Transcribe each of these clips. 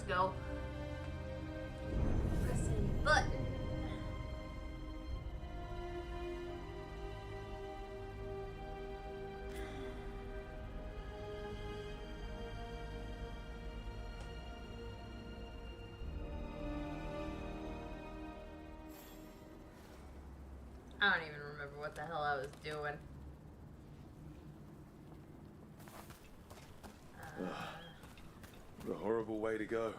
let's go. Pressing button. I don't even remember what the hell I was doing. What a horrible way to go.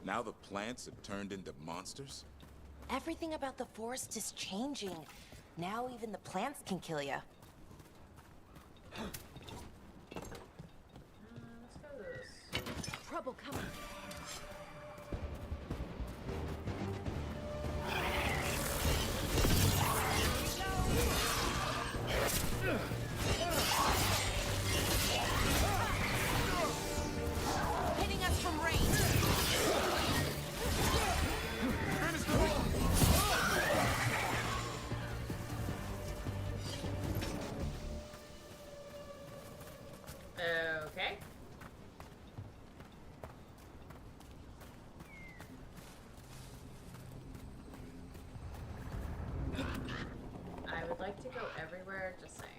Now the plants have turned into monsters? Everything about the forest is changing. Now even the plants can kill you. Let's go to this. Trouble coming. Hitting us from range. Okay. I would like to go everywhere, just saying.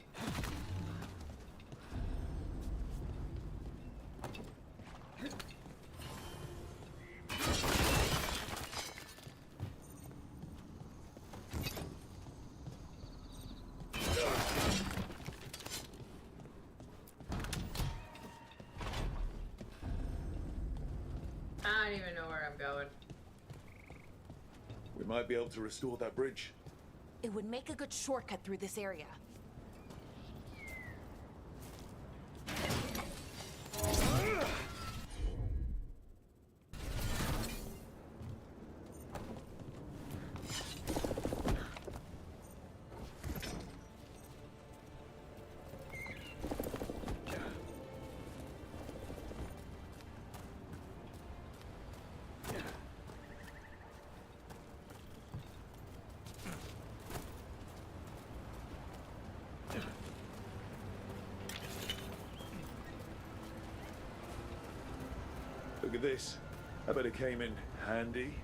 I don't even know where I'm going. We might be able to restore that bridge. It would make a good shortcut through this area. Look at this. I bet it came in handy.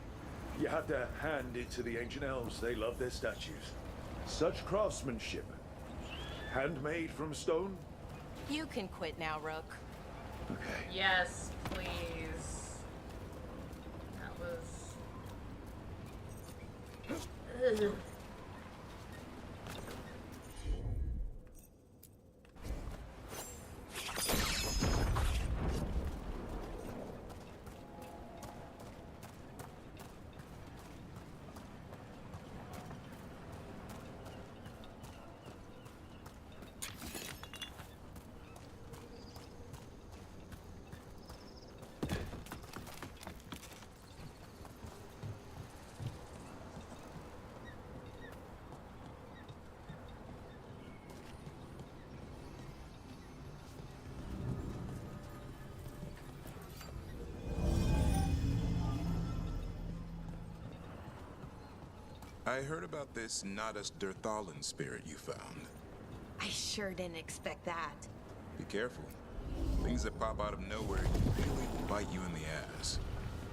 You had to hand it to the ancient elves. They love their statues. Such craftsmanship. Handmade from stone? You can quit now, Rook. Okay. Yes, please. That was... Ugh. I heard about this Nadas Durthalan spirit you found. I sure didn't expect that. Be careful. Things that pop out of nowhere can really bite you in the ass.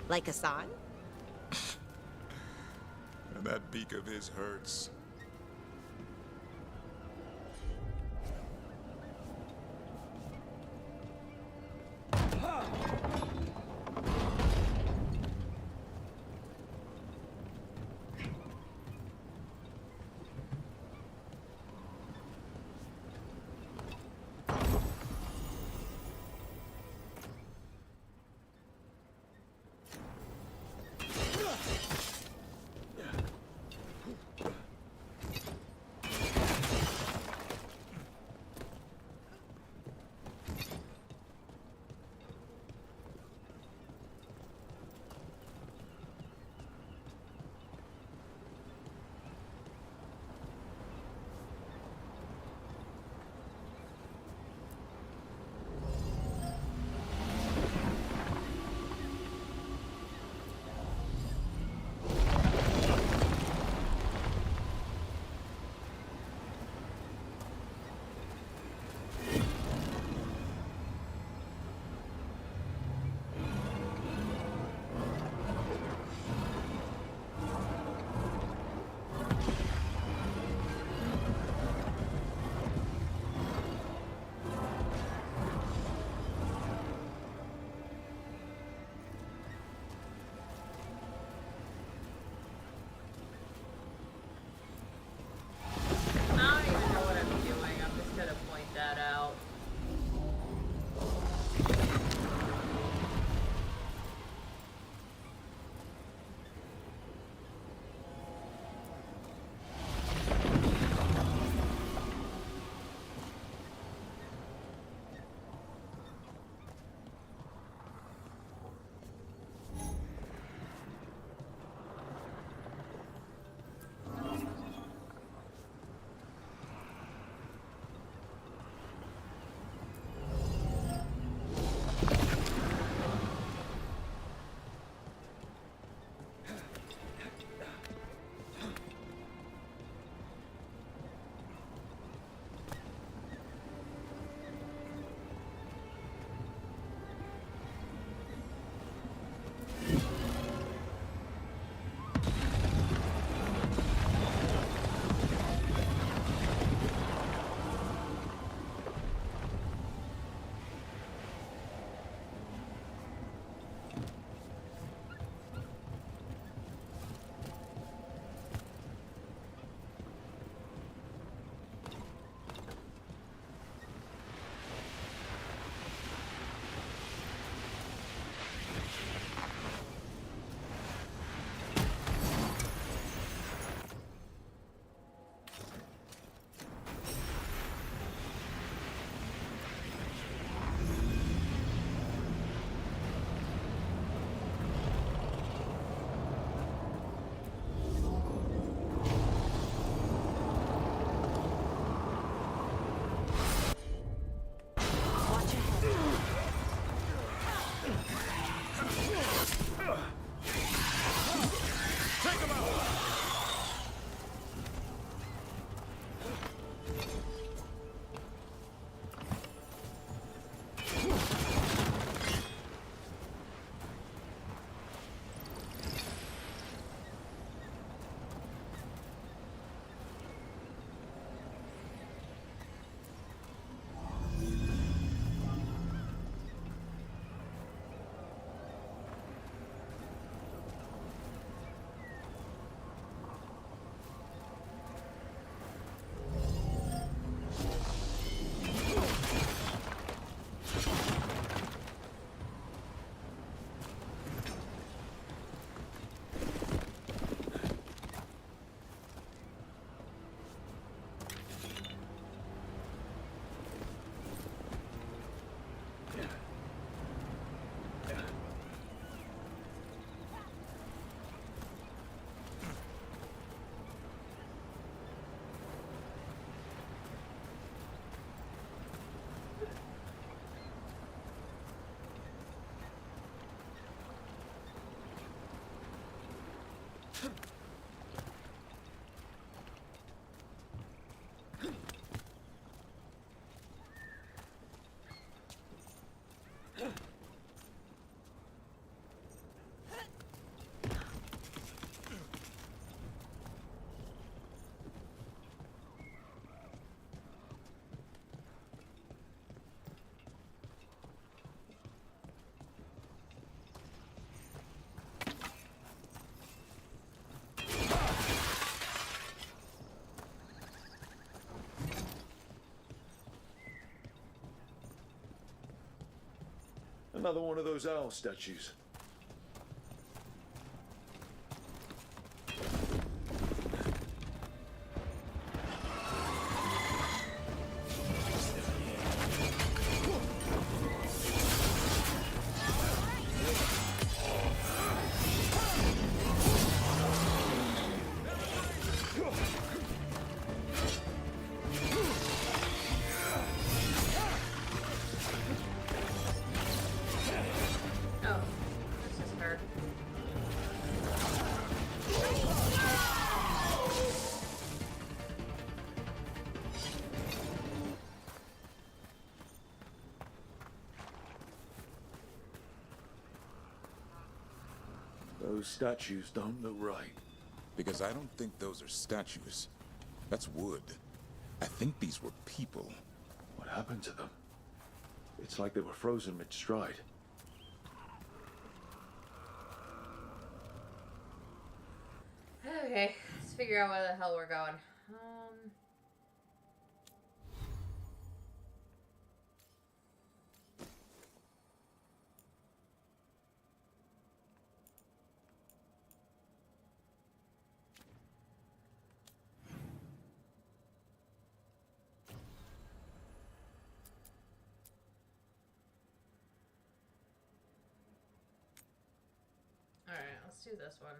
Like Hassan? And that beak of his hurts. Another one of those owl statues. Oh, this is her. Those statues don't look right. Because I don't think those are statues. That's wood. I think these were people. What happened to them? It's like they were frozen mid-stride. Okay, let's figure out where the hell we're going. All right, let's do this one.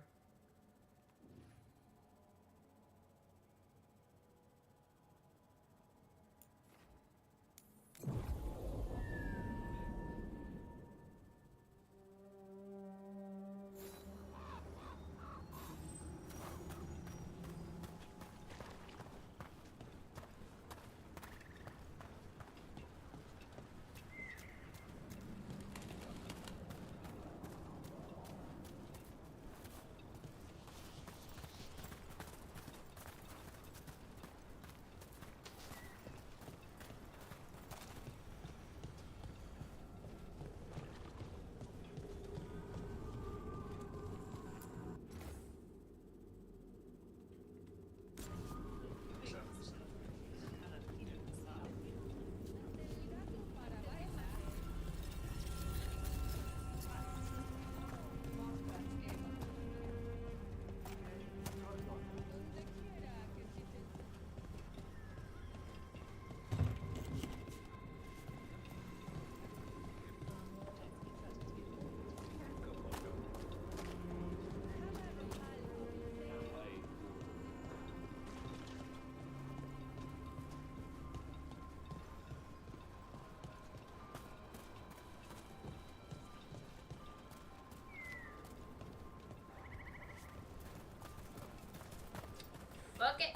Fuck it.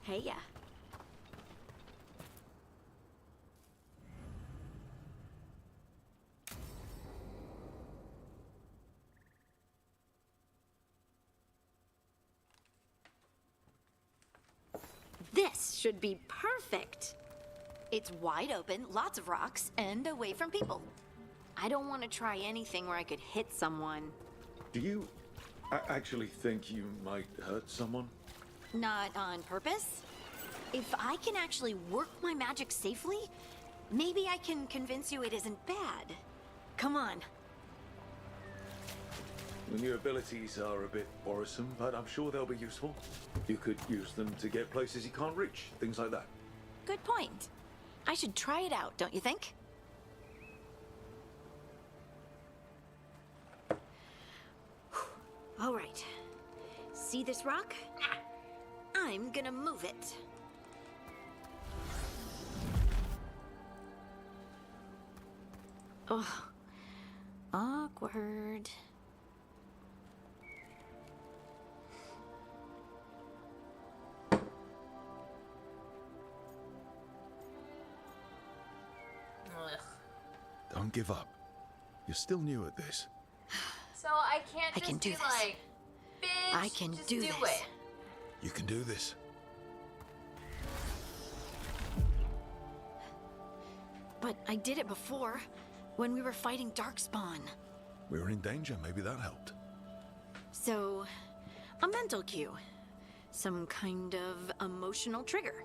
Hey, yeah. This should be perfect. It's wide open, lots of rocks, and away from people. I don't want to try anything where I could hit someone. Do you actually think you might hurt someone? Not on purpose. If I can actually work my magic safely, maybe I can convince you it isn't bad. Come on. The new abilities are a bit worrisome, but I'm sure they'll be useful. You could use them to get places you can't reach, things like that. Good point. I should try it out, don't you think? All right. See this rock? I'm gonna move it. Oh, awkward. Ugh. Don't give up. You're still new at this. So I can't I just can do be this. like, bitch, I can just do this. it. You can do this. But I did it before, when we were fighting Darkspawn. We were in danger. Maybe that helped. So, a mental cue. Some kind of emotional trigger.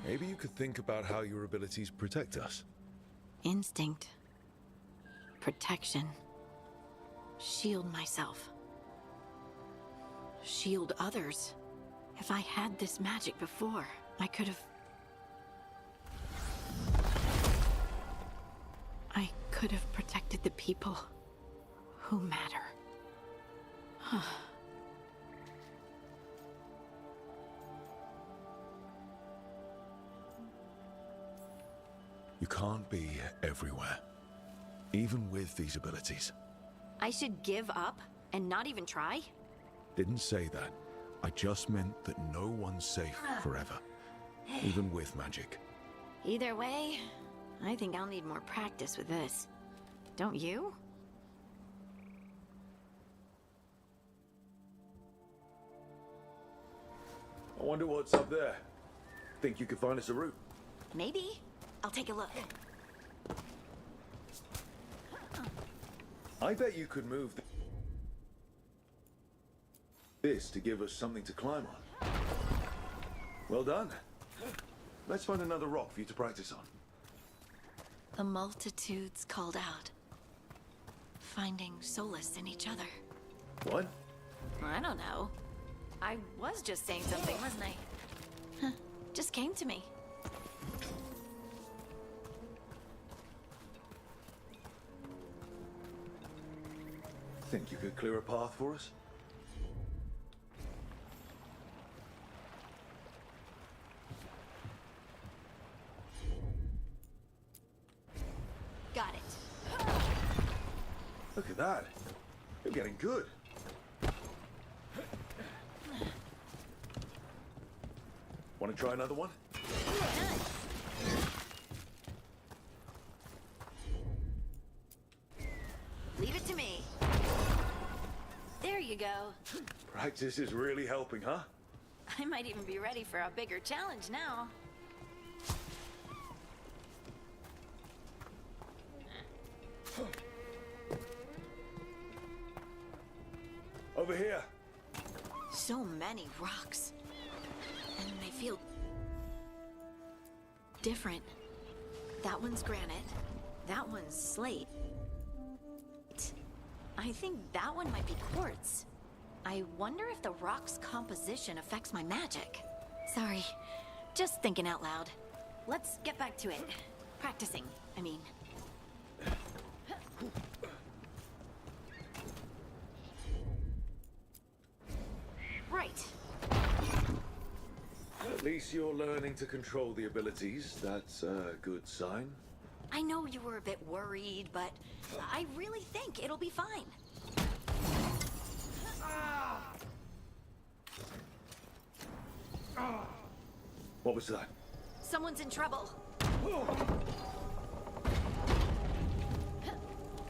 Maybe you could think about how your abilities protect us. Instinct. Protection. Shield myself. Shield others. If I had this magic before, I could have... I could have protected the people who matter. You can't be everywhere, even with these abilities. I should give up and not even try? Didn't say that. I just meant that no one's safe forever, even with magic. Either way, I think I'll need more practice with this. Don't you? I wonder what's up there. Think you could find us a route? Maybe. I'll take a look. I bet you could move this to give us something to climb on. Well done. Let's find another rock for you to practice on. The multitudes called out, finding solace in each other. What? I don't know. I was just saying something, wasn't I? Huh. Just came to me. Think you could clear a path for us? Got it. Look at that. You're getting good. Want to try another one? Leave it to me. There you go. Practice is really helping, huh? I might even be ready for a bigger challenge now. Over here. So many rocks. And they feel different. That one's granite. That one's slate. I think that one might be quartz. I wonder if the rock's composition affects my magic. Sorry, just thinking out loud. Let's get back to it. Practicing, I mean. Right. At least you're learning to control the abilities. That's a good sign. I know you were a bit worried, but I really think it'll be fine. What was that? Someone's in trouble.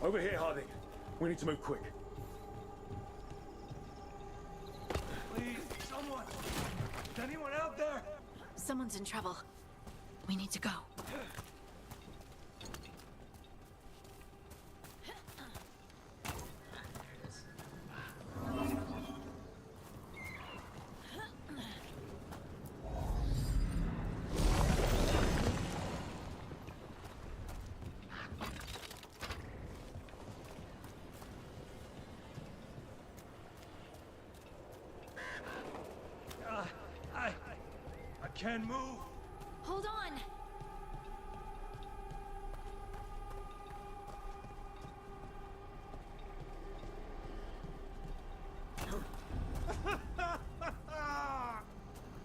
Over here, Harding. We need to move quick. Please, someone! Is anyone out there? Someone's in trouble. We need to go. I can't move. Hold on.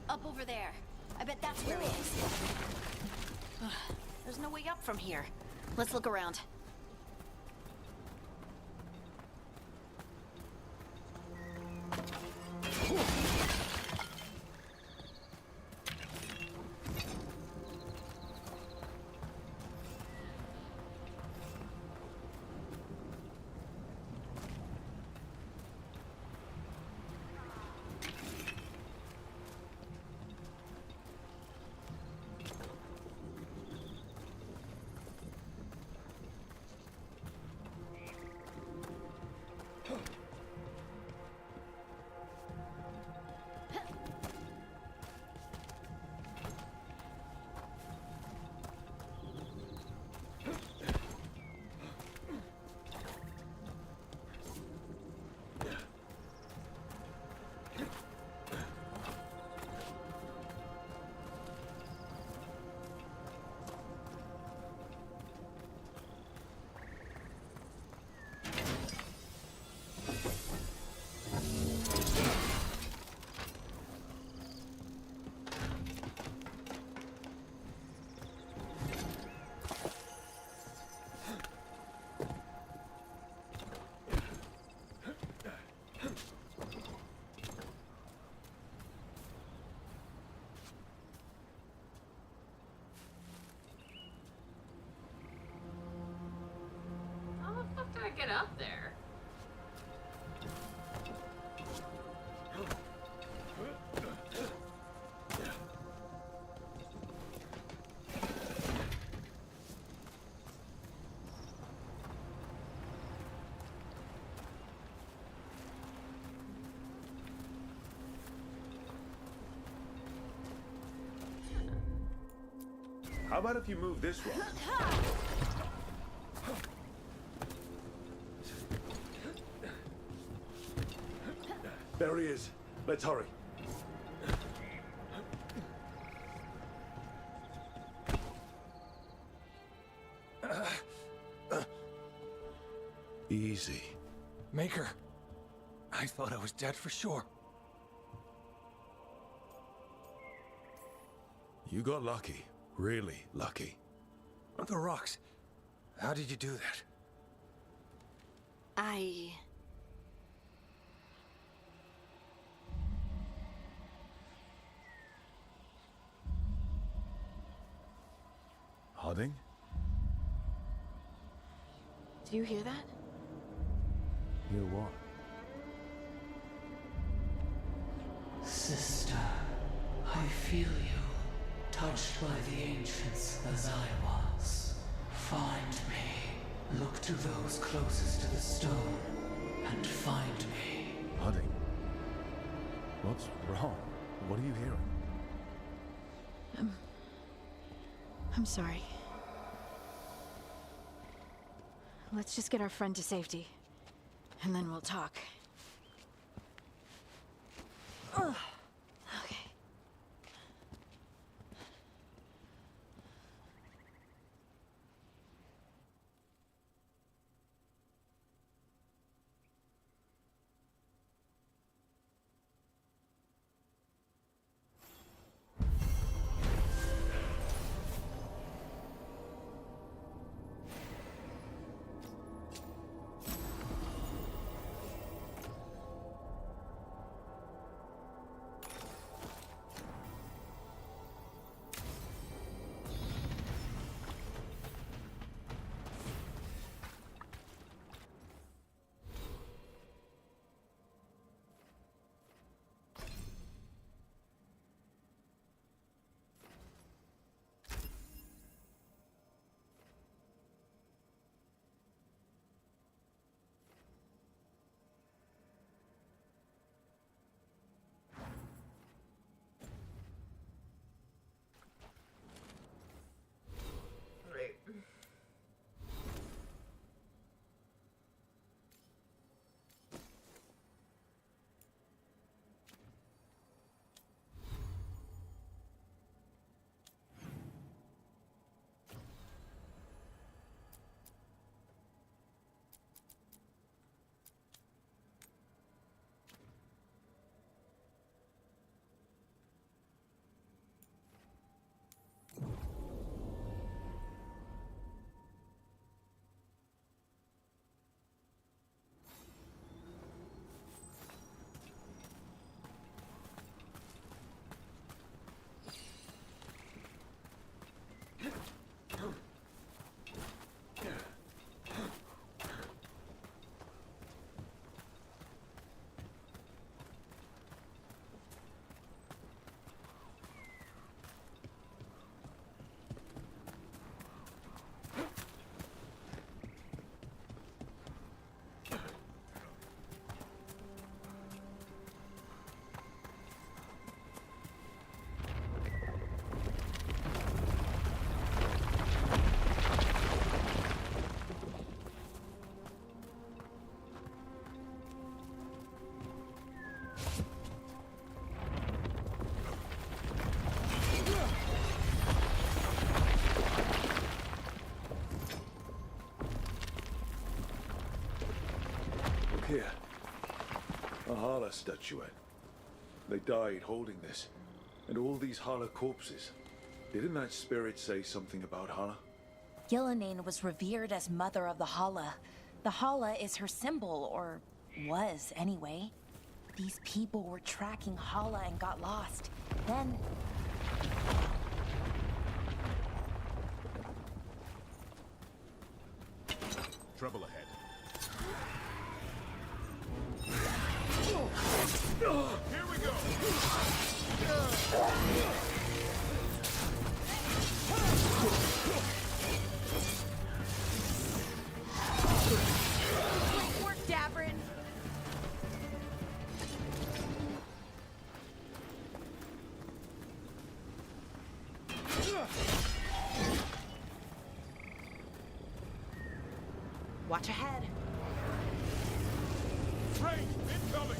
Up over there. I bet that's where he is. There's no way up from here. Let's look around. How the fuck did I get up there? How about if you move this rock? There he is. Let's hurry. Easy. Maker. I thought I was dead for sure. You got lucky. Really lucky. The rocks. How did you do that? Harding? Do you hear that? Hear what? Sister, I feel you, touched by the ancients as I was. Find me. Look to those closest to the stone, and find me. Harding? What's wrong? What are you hearing? I'm sorry. Let's just get our friend to safety, and then we'll talk. Ugh. Okay. Right. Here. A Hala statuette. They died holding this. And all these Hala corpses. Didn't that spirit say something about Hala? Yelena was revered as Mother of the Hala. The Hala is her symbol, or was anyway. These people were tracking Hala and got lost. Then... Trouble ahead. Here we go! Great work, Davrin! Watch ahead. Train incoming!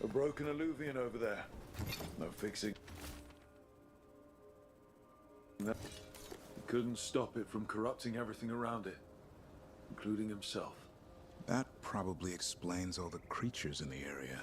A broken alluvian over there. No fixing. No. He couldn't stop it from corrupting everything around it, including himself. That probably explains all the creatures in the area.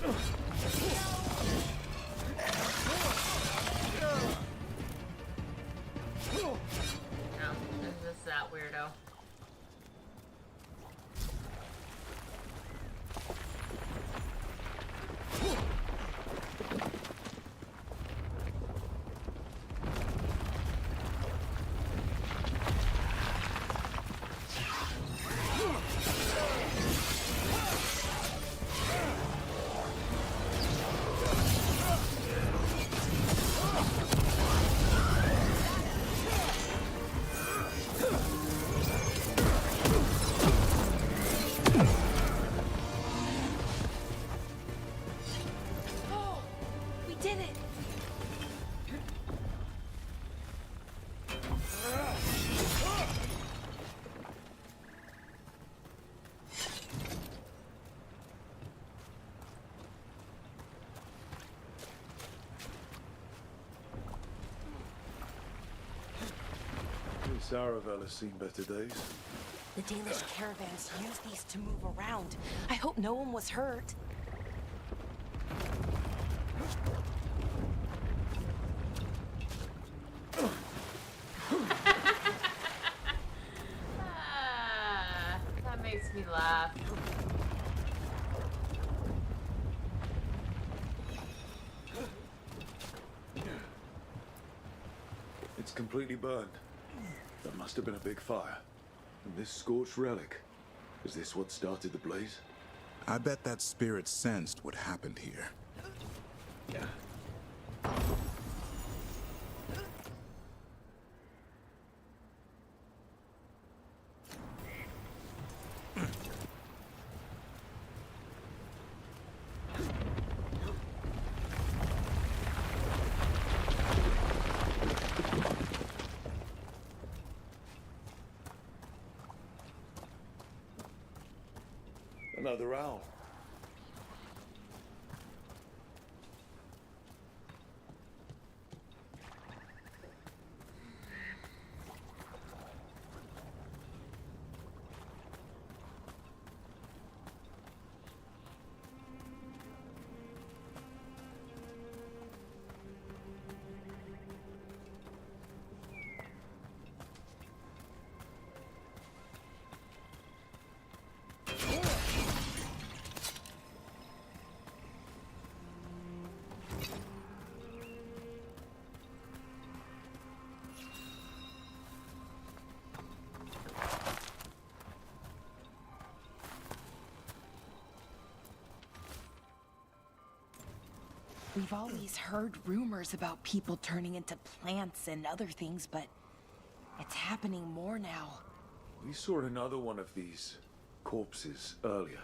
Ugh. Saravel has seen better days. The Dalish caravans use these to move around. I hope no one was hurt. That makes me laugh. It's completely burned. That must have been a big fire. And this scorched relic, is this what started the blaze? I bet that spirit sensed what happened here. Another owl. We've always heard rumors about people turning into plants and other things, but it's happening more now. We saw another one of these corpses earlier.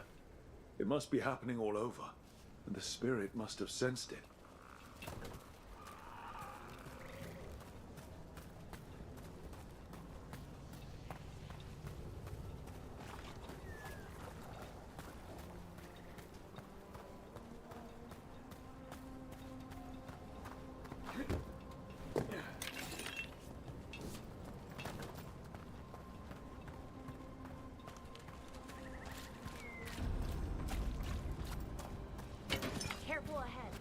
It must be happening all over, and the spirit must have sensed it. Careful ahead.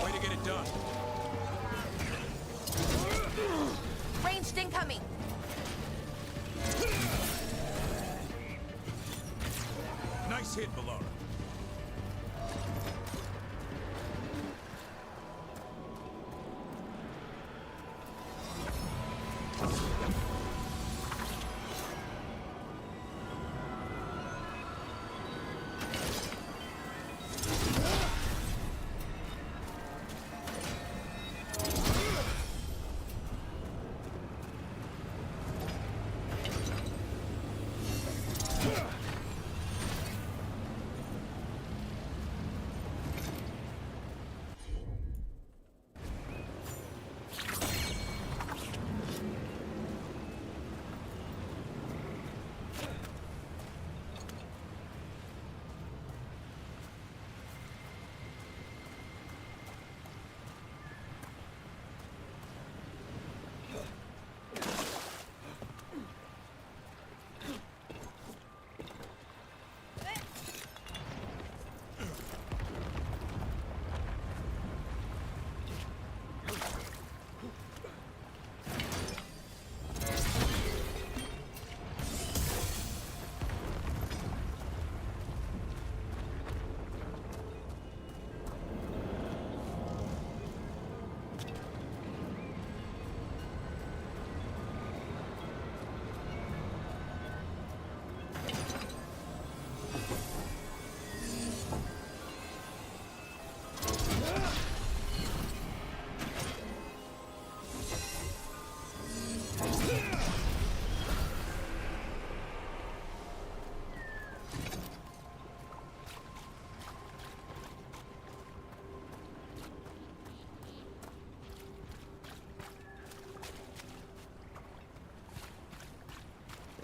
Way to get it done. Ranged incoming. Nice hit, Valora.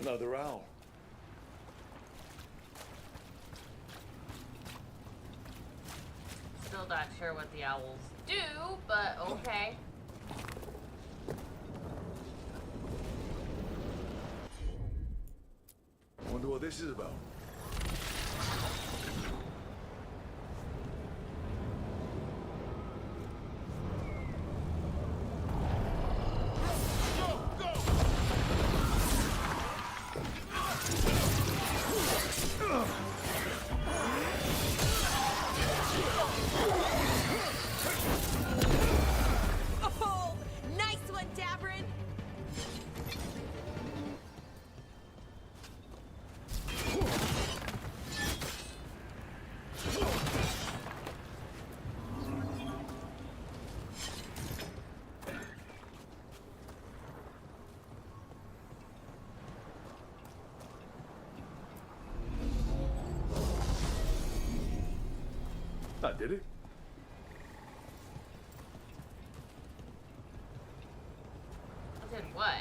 Another owl. Still not sure what the owls do, but okay. I wonder what this is about. Oh, nice one, Dabrin! That did it. Did what?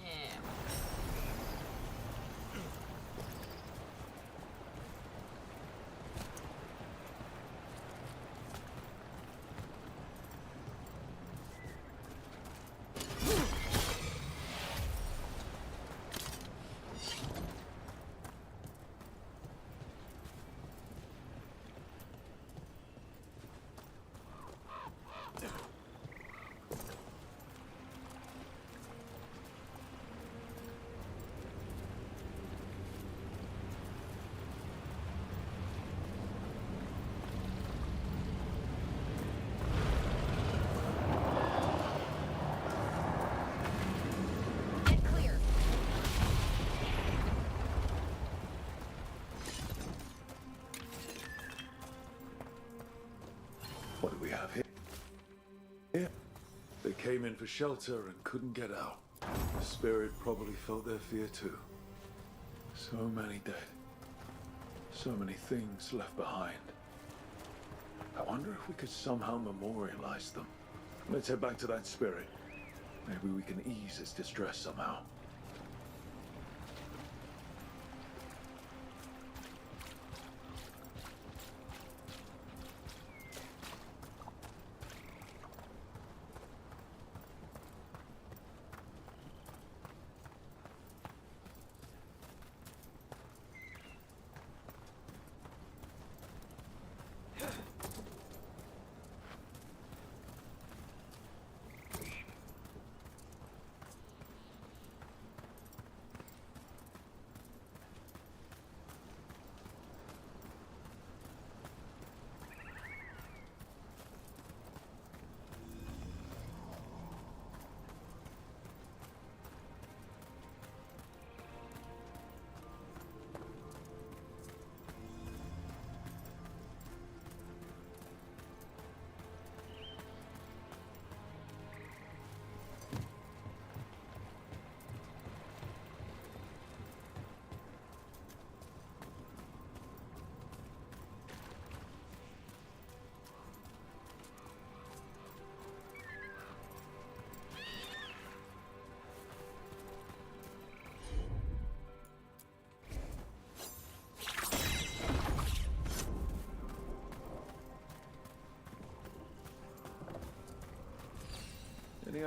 Yeah. Get clear. What do we have here? Here. They came in for shelter and couldn't get out. The spirit probably felt their fear too. So many dead. So many things left behind. I wonder if we could somehow memorialize them. Let's head back to that spirit. Maybe we can ease its distress somehow.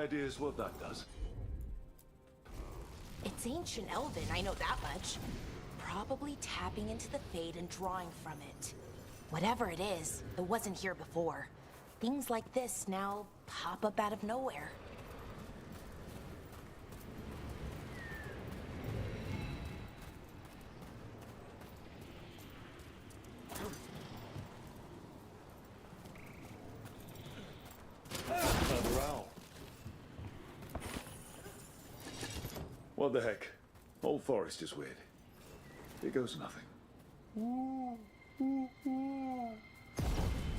ideas what that does? It's ancient Elven, I know that much. Probably tapping into the Fade and drawing from it. Whatever it is, it wasn't here before. Things like this now pop up out of nowhere. Another owl. What the heck? Whole forest is weird. Here goes nothing.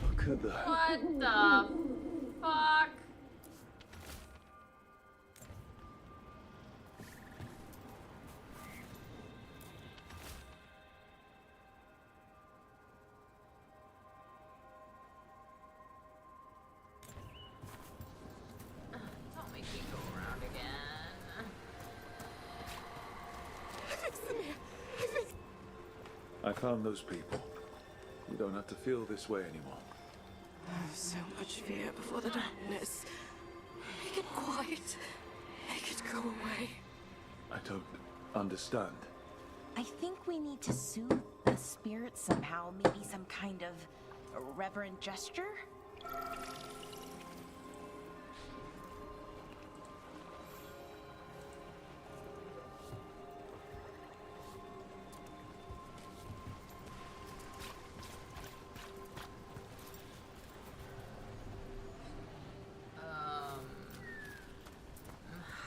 Look at that. What the fuck? Don't make me go around again. I found those people. You don't have to feel this way anymore. So much fear before the darkness. Make it quiet. Make it go away. I don't understand. I think we need to soothe the spirit somehow, maybe some kind of reverent gesture?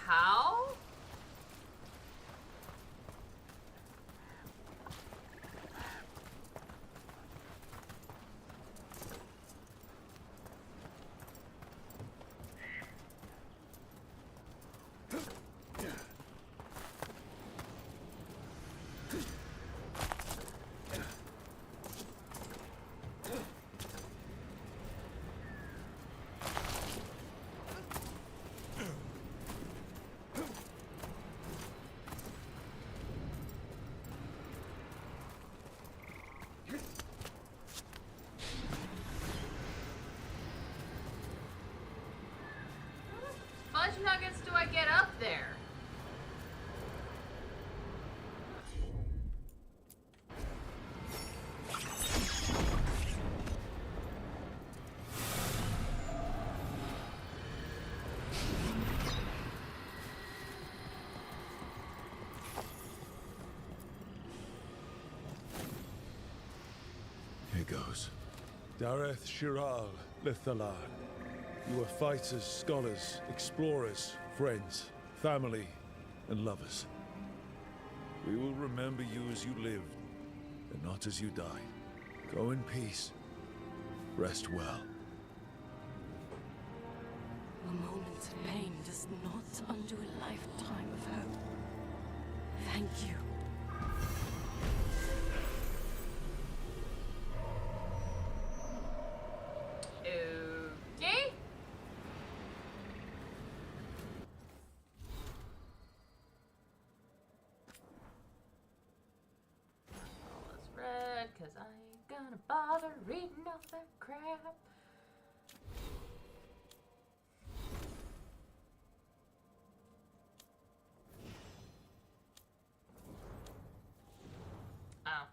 How? Fudge nuggets do I get up there? Here goes. Dareth Shiral Lithalan. You are fighters, scholars, explorers, friends, family, and lovers. We will remember you as you lived, and not as you died. Go in peace. Rest well. A moment's pain does not undo a lifetime of hope. Thank you. Okay. Let's read, cause I ain't gonna bother reading all that crap. Oh.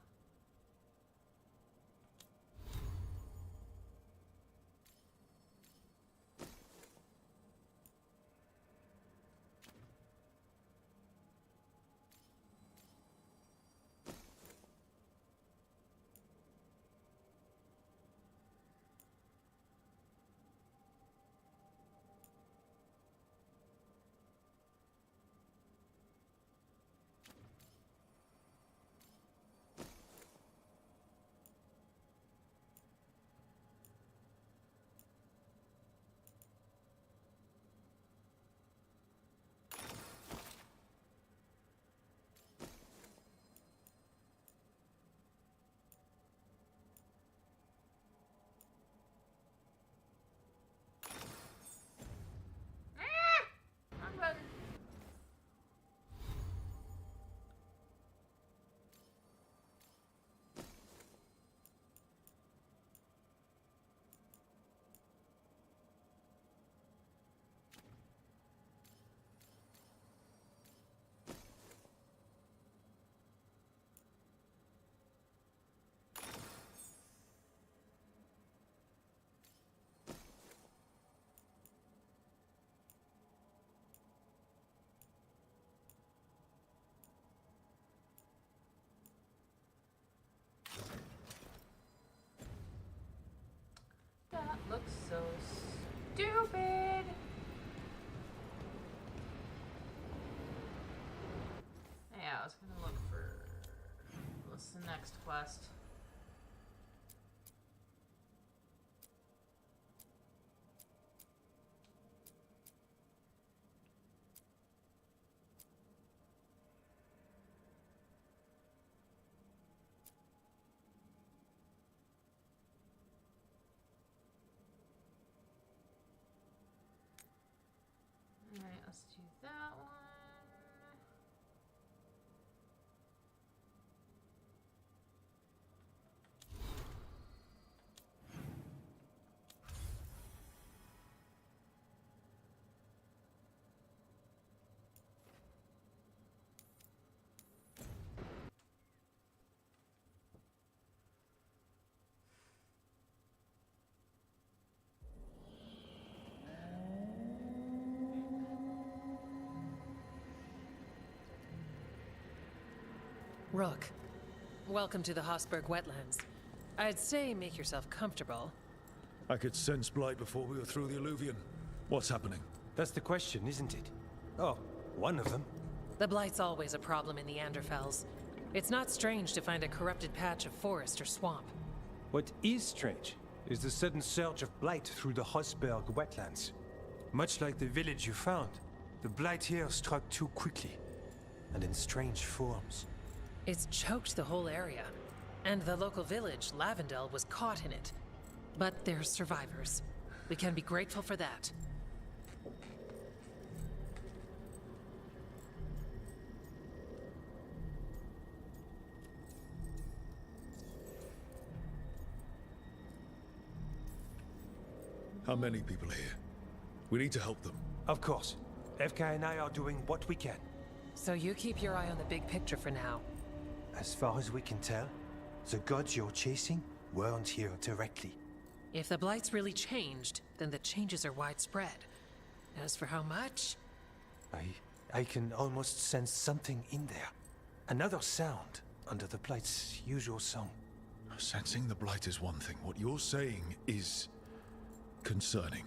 so stupid. Yeah, I was gonna look for what's the next quest. Alright, let's do that one. Rook, welcome to the Hosberg wetlands. I'd say make yourself comfortable. I could sense blight before we were through the Alluvion. What's happening? That's the question, isn't it? Oh, one of them. The blight's always a problem in the Anderfells. It's not strange to find a corrupted patch of forest or swamp. What is strange is the sudden surge of blight through the Hosberg wetlands. Much like the village you found, the blight here struck too quickly, and in strange forms. It's choked the whole area, and the local village, Lavendel, was caught in it. But they're survivors. We can be grateful for that. How many people are here? We need to help them. Of course. FK and I are doing what we can. So you keep your eye on the big picture for now. As far as we can tell, the gods you're chasing weren't here directly. If the blight's really changed, then the changes are widespread. As for how much? I can almost sense something in there. Another sound under the blight's usual song. Sensing the blight is one thing. What you're saying is concerning.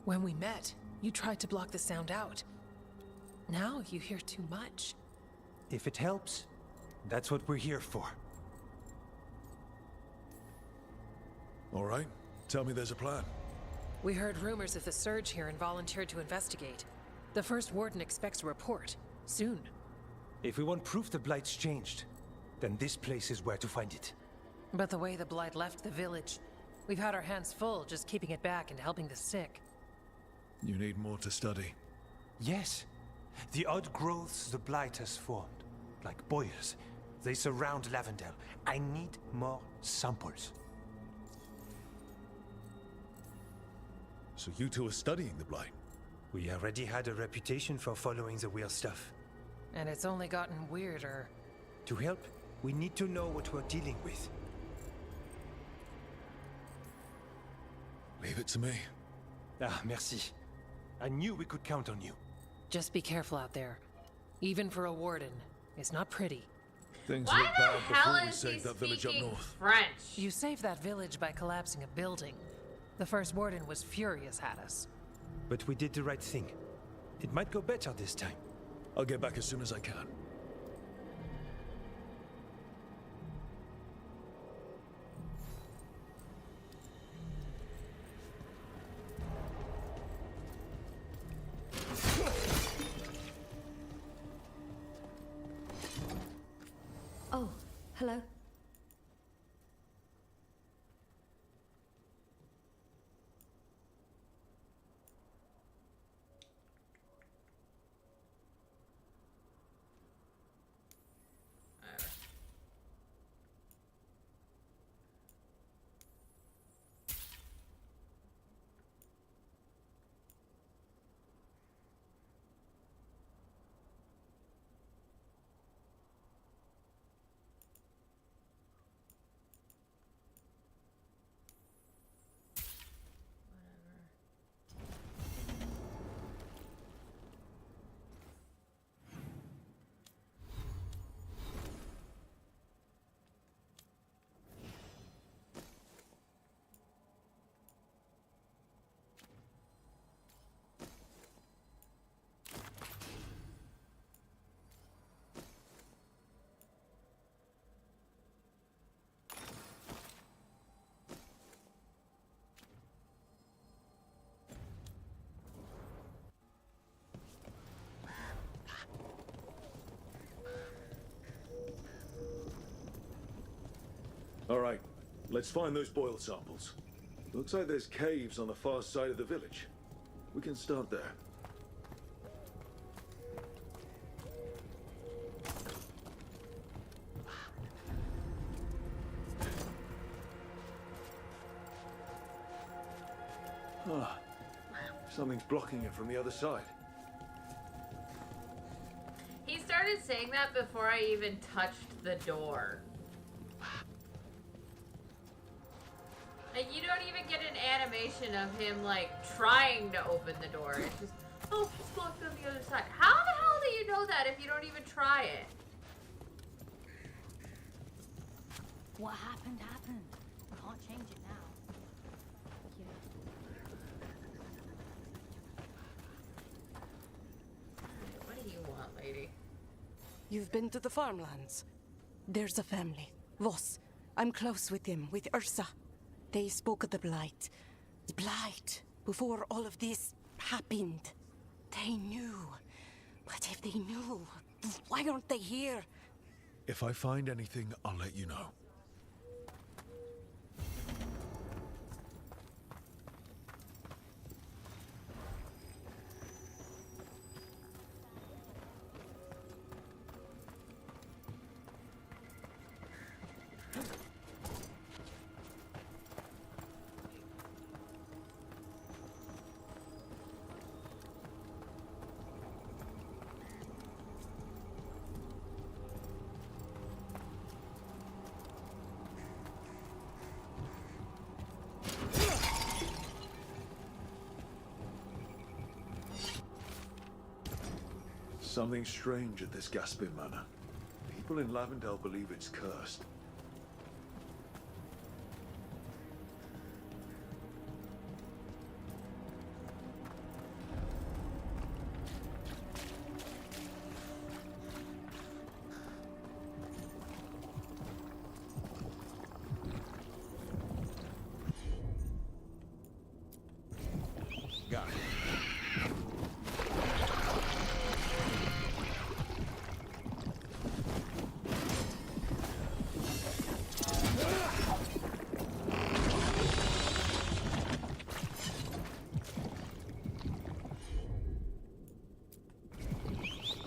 When we met, you tried to block the sound out. Now you hear too much. If it helps, that's what we're here for. All right. Tell me there's a plan. We heard rumors of the surge here and volunteered to investigate. The First Warden expects a report. Soon. If we want proof the blight's changed, then this place is where to find it. But the way the blight left the village, we've had our hands full just keeping it back and helping the sick. You need more to study. Yes. The odd growths the blight has formed, like boils, they surround Lavendel. I need more samples. So you two are studying the blight? We already had a reputation for following the weird stuff. And it's only gotten weirder. To help, we need to know what we're dealing with. Leave it to me. Ah, merci. I knew we could count on you. Just be careful out there. Even for a warden, it's not pretty. Things Why look the bad hell before we is he save that village up speaking north. French? You saved that village by collapsing a building. The First Warden was furious at us. But we did the right thing. It might go better this time. I'll get back as soon as I can. Oh, hello. All right, let's find those boil samples. Looks like there's caves on the far side of the village. We can start there. Ah, something's blocking it from the other side. He started saying that before I even touched the door. Like, you don't even get an animation of him, like, trying to open the door. It's just, oh, it's blocked on the other side. How the hell do you know that if you don't even try it? What happened, happened. Can't change it now. What do you want, lady? You've been to the farmlands. There's a family. Voss. I'm close with them, with Ursa. They spoke of the Blight. The Blight. Before all of this happened. They knew. But if they knew, why aren't they here? If I find anything, I'll let you know. Something strange at this Gaspin Manor. People in Lavendel believe it's cursed. Got it.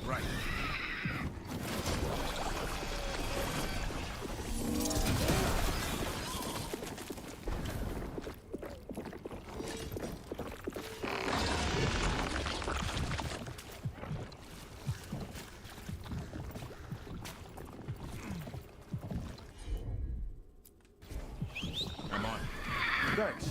Right. I'm on. Thanks.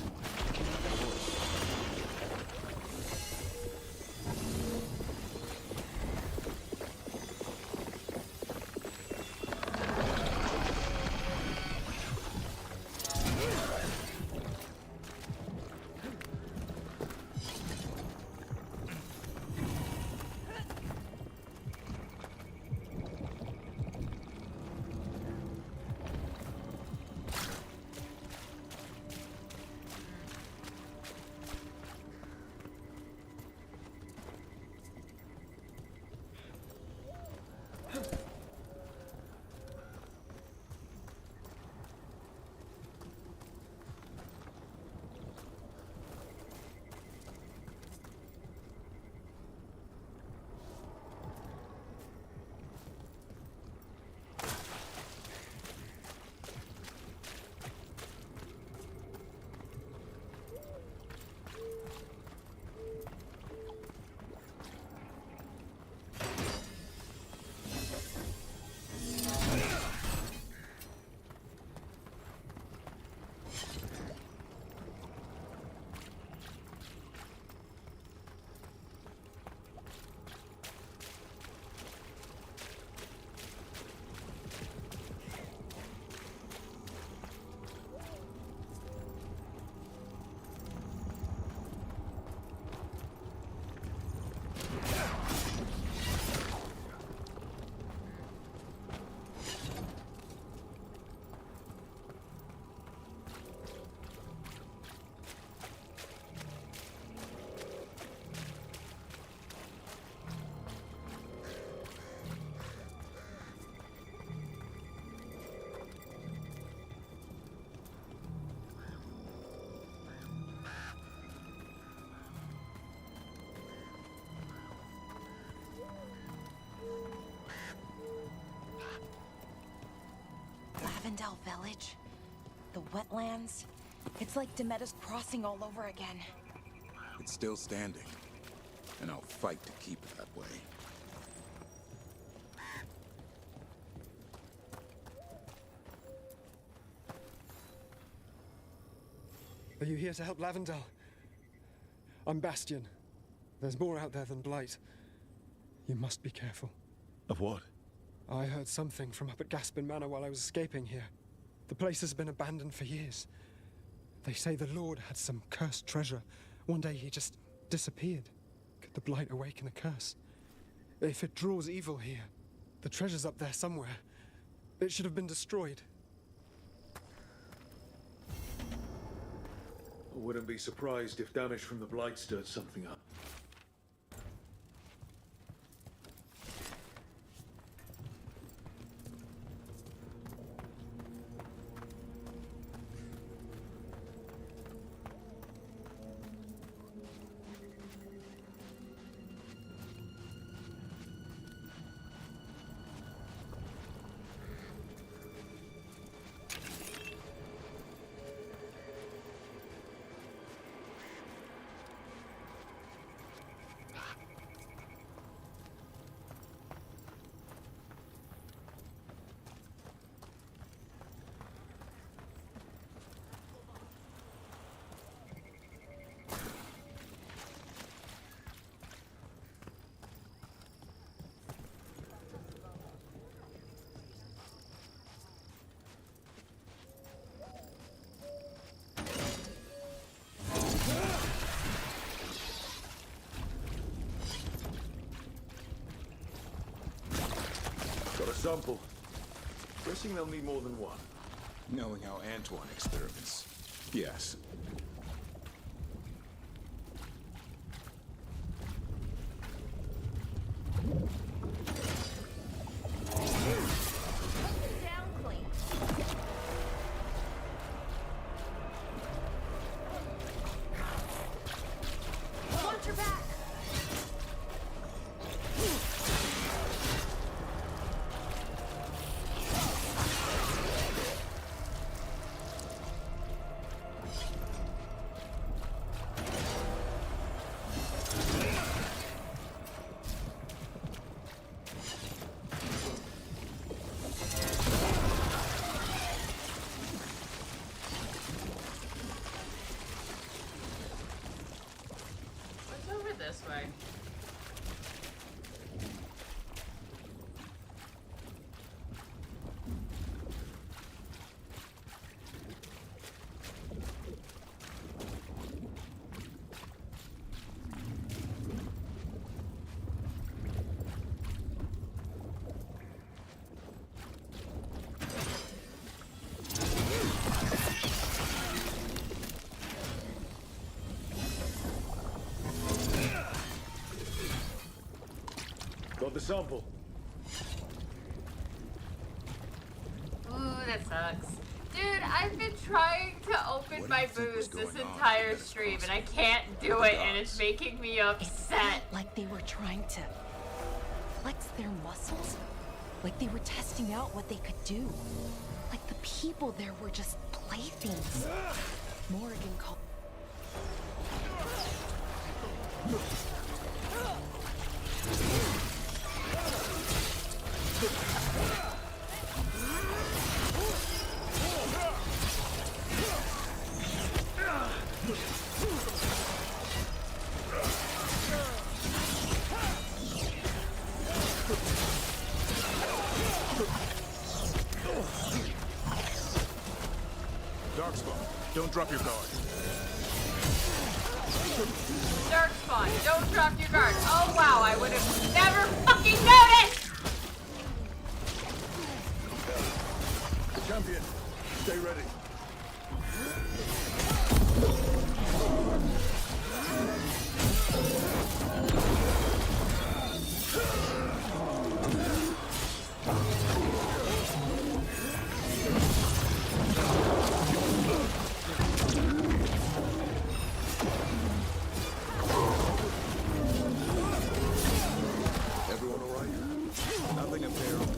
Lavendel village. The wetlands. It's like Demeter's Crossing all over again. It's still standing, and I'll fight to keep it that way. Are you here to help Lavendel? I'm Bastion. There's more out there than Blight. You must be careful. Of what? I heard something from up at Gaspin Manor while I was escaping here. The place has been abandoned for years. They say the Lord had some cursed treasure. One day he just disappeared. Could the Blight awaken a curse? If it draws evil here, the treasure's up there somewhere. It should have been destroyed. I wouldn't be surprised if damage from the Blight stirred something up. Got a sample. Guessing they'll need more than one. Knowing how Antoine experiments. Yes. This way. Got the sample. Ooh, that sucks. Dude, I've been trying to open What do my you think was booze this going on entire in this stream and I process? can't do it and it's making me It upset. felt like they were trying to flex their muscles. Like they were testing out what they could do. Like the people there were just playthings. Morrigan called. Darkspawn, don't drop your guard. Darkspawn, don't drop your guard. Oh wow, I would have never fucking noticed! Champion, stay ready. Everyone all right? Nothing apparent.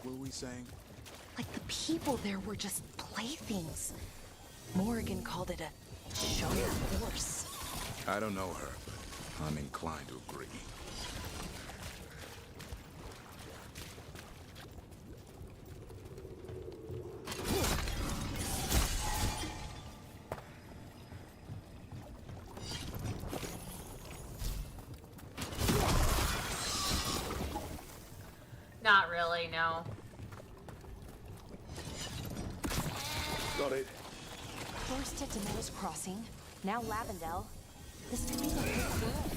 What were we saying? Like the people there were just playthings. Morrigan called it a show of force. I don't know her, but I'm inclined to agree. Not really, no. Got it. First at Demeter's Crossing, now Lavendel. This could be the whole world.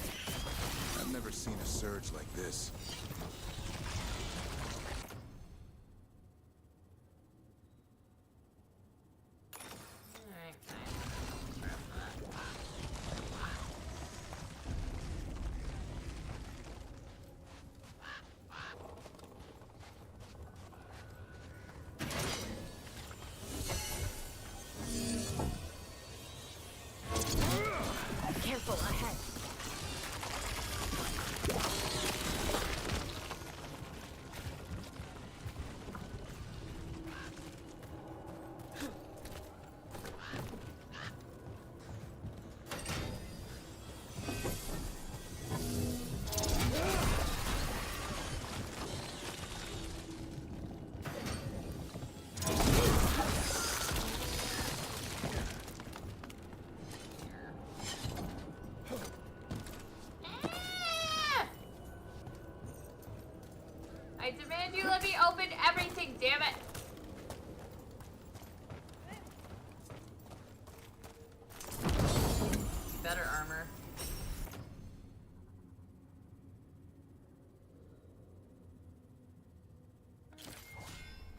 I've never seen a surge like this. Alright, fine. Grab that. Careful ahead. I demand you let me open everything, damn it! Better armor.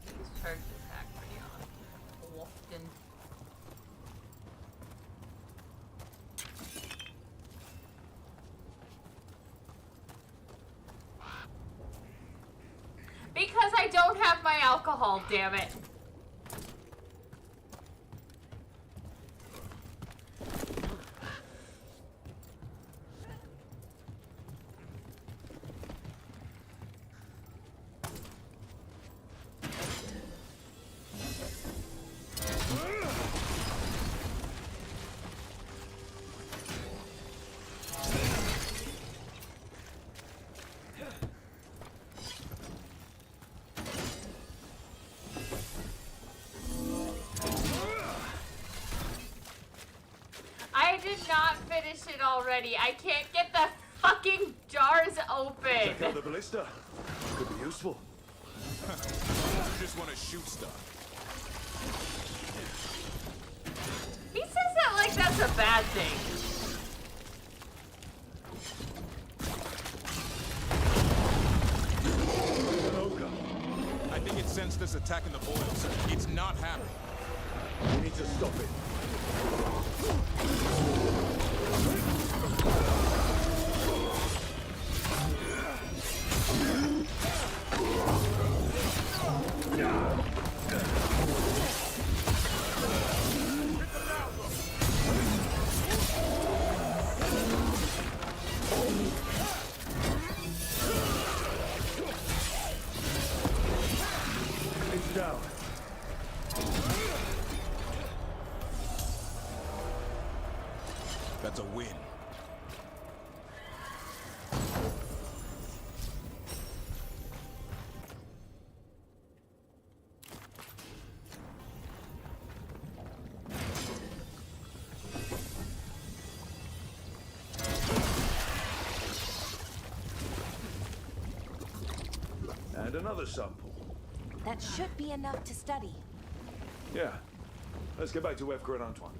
These charge attack pretty often. Because I don't have my alcohol, damn it. I did not finish it already. I can't get the fucking jars open. Check out the ballista. Could be useful. You just want to shoot stuff. He says that like that's a bad thing. I think it sensed us attacking the boils. It's not happy. We need to stop it. It's down. That's a win. And another sample. That should be enough to study. Yeah. Let's get back to Evker and Antoine.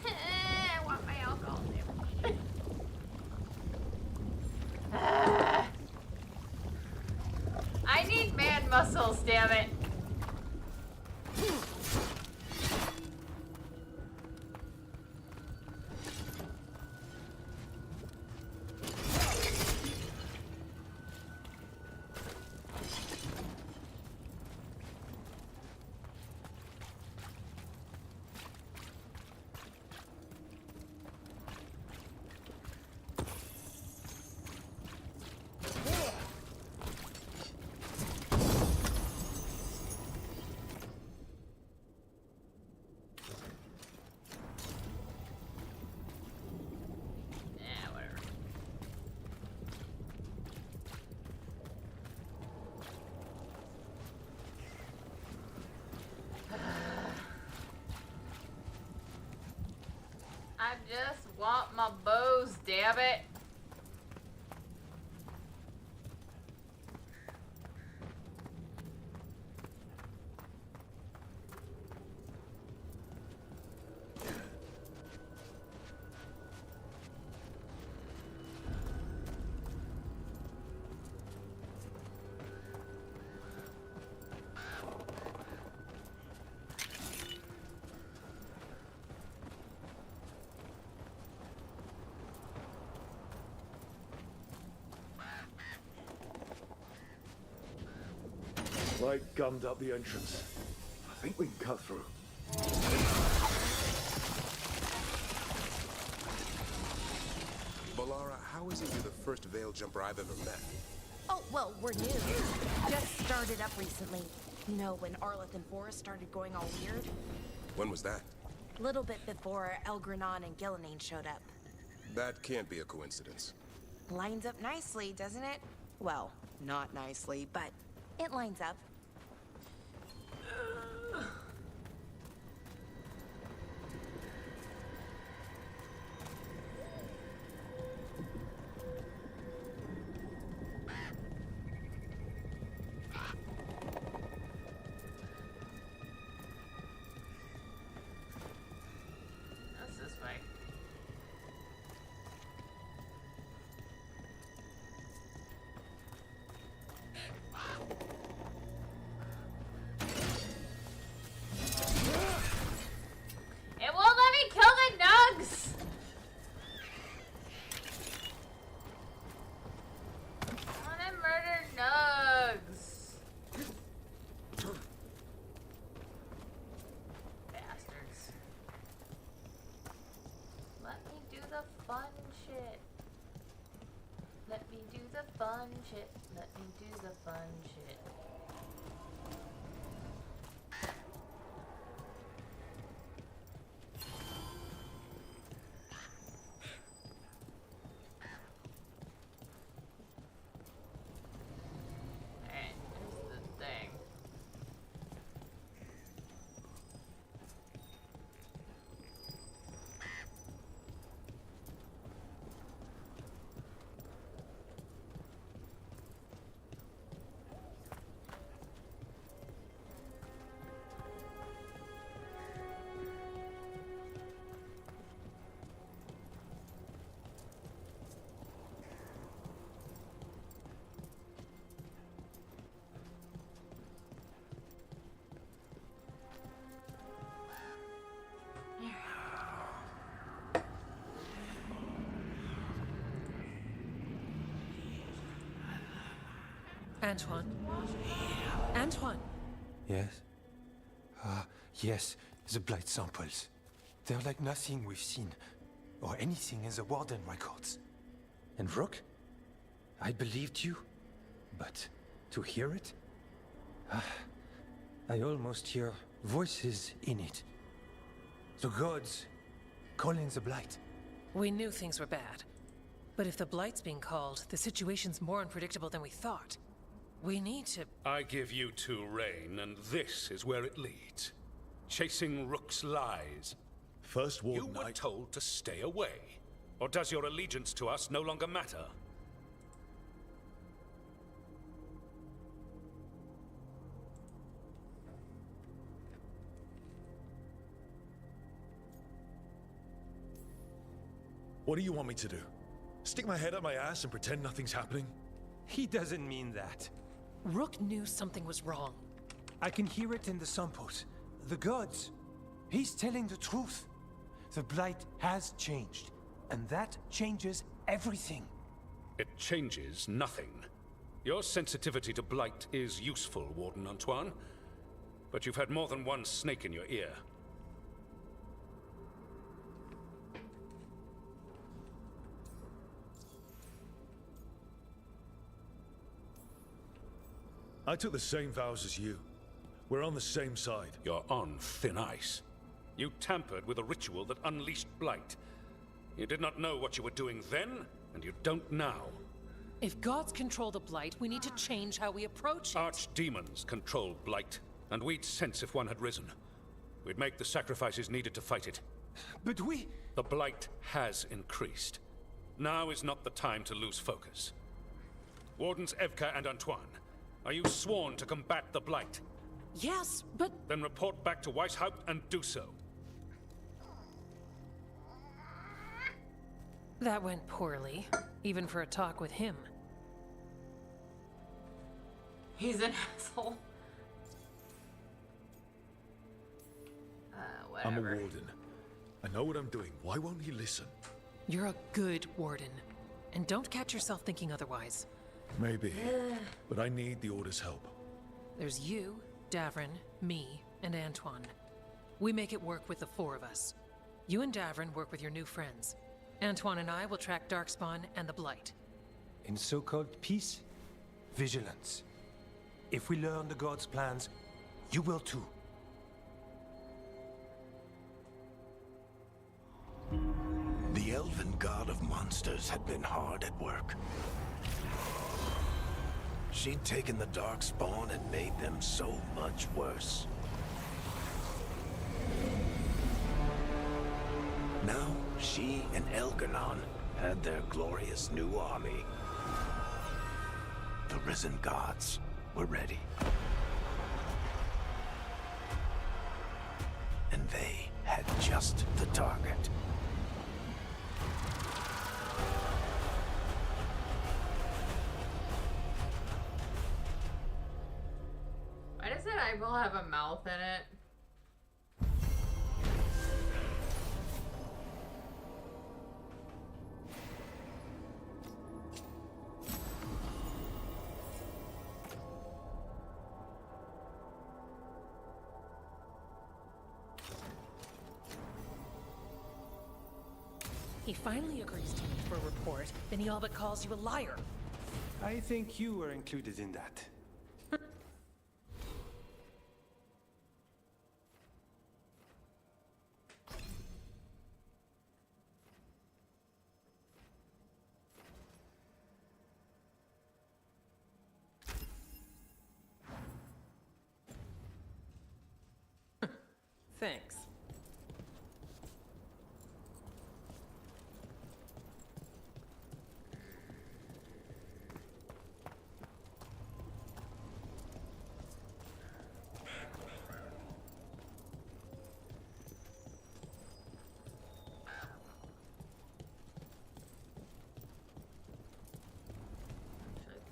I want my alcohol, damn it. I need man muscles, damn it. just want my bows, damn it. Light gummed up the entrance. I think we can cut through. Balara, how is it you're the first veil jumper I've ever met? Oh, well, we're new. Just started up recently. You know, when Arleth and Forrest started going all weird? When was that? Little bit before Elgranon and Gillenane showed up. That can't be a coincidence. Lines up nicely, doesn't it? Well, not nicely, but it lines up. That's this way. It won't let me kill the nugs! I wanna murder nugs. Bastards. Let me do the fun shit. Let me do the fun shit. Let me do the fun shit. Alright, here's the thing. Antoine? Antoine! Yes? Yes, the blight samples. They're like nothing we've seen, or anything in the Warden records. And Rook? I believed you, but to hear it? I almost hear voices in it. The gods calling the blight. We knew things were bad. But if the Blight's being called, the situation's more unpredictable than we thought. We need to... I give you two Rain, and this is where it leads. Chasing Rook's lies. First Warden, You were told to stay away. Or does your allegiance to us no longer matter? What do you want me to do? Stick my head up my ass and pretend nothing's happening? He doesn't mean that. Rook knew something was wrong. I can hear it in the samples. The gods. He's telling the truth. The blight has changed, and that changes everything. It changes nothing. Your sensitivity to blight is useful, Warden Antoine. But you've had more than one snake in your ear. I took the same vows as you. We're on the same side. You're on thin ice. You tampered with a ritual that unleashed blight. You did not know what you were doing then, and you don't now. If gods control the Blight, we need to change how we approach it. Archdemons control blight, and we'd sense if one had risen. We'd make the sacrifices needed to fight it. But we... The blight has increased. Now is not the time to lose focus. Wardens Evka and Antoine, are you sworn to combat the blight? Yes, but... Then report back to Weishaupt and do so. That went poorly, even for a talk with him. He's an asshole. I'm a Whatever. warden. I know what I'm doing. Why won't he listen? You're a good warden. And don't catch yourself thinking otherwise. Maybe. But I need the Order's help. There's you, Davrin, me, and Antoine. We make it work with the four of us. You and Davrin work with your new friends. Antoine and I will track Darkspawn and the Blight. In so-called peace, vigilance. If we learn the God's plans, you will too. The elven god of monsters had been hard at work. She'd taken the Darkspawn and made them so much worse. Now, she and Elgar'nan had their glorious new army. The risen gods were ready. And they had just the target. Why does that eyeball have a mouth in it? He finally agrees to meet for a report, then he all but calls you a liar. I think you were included in that. Thanks.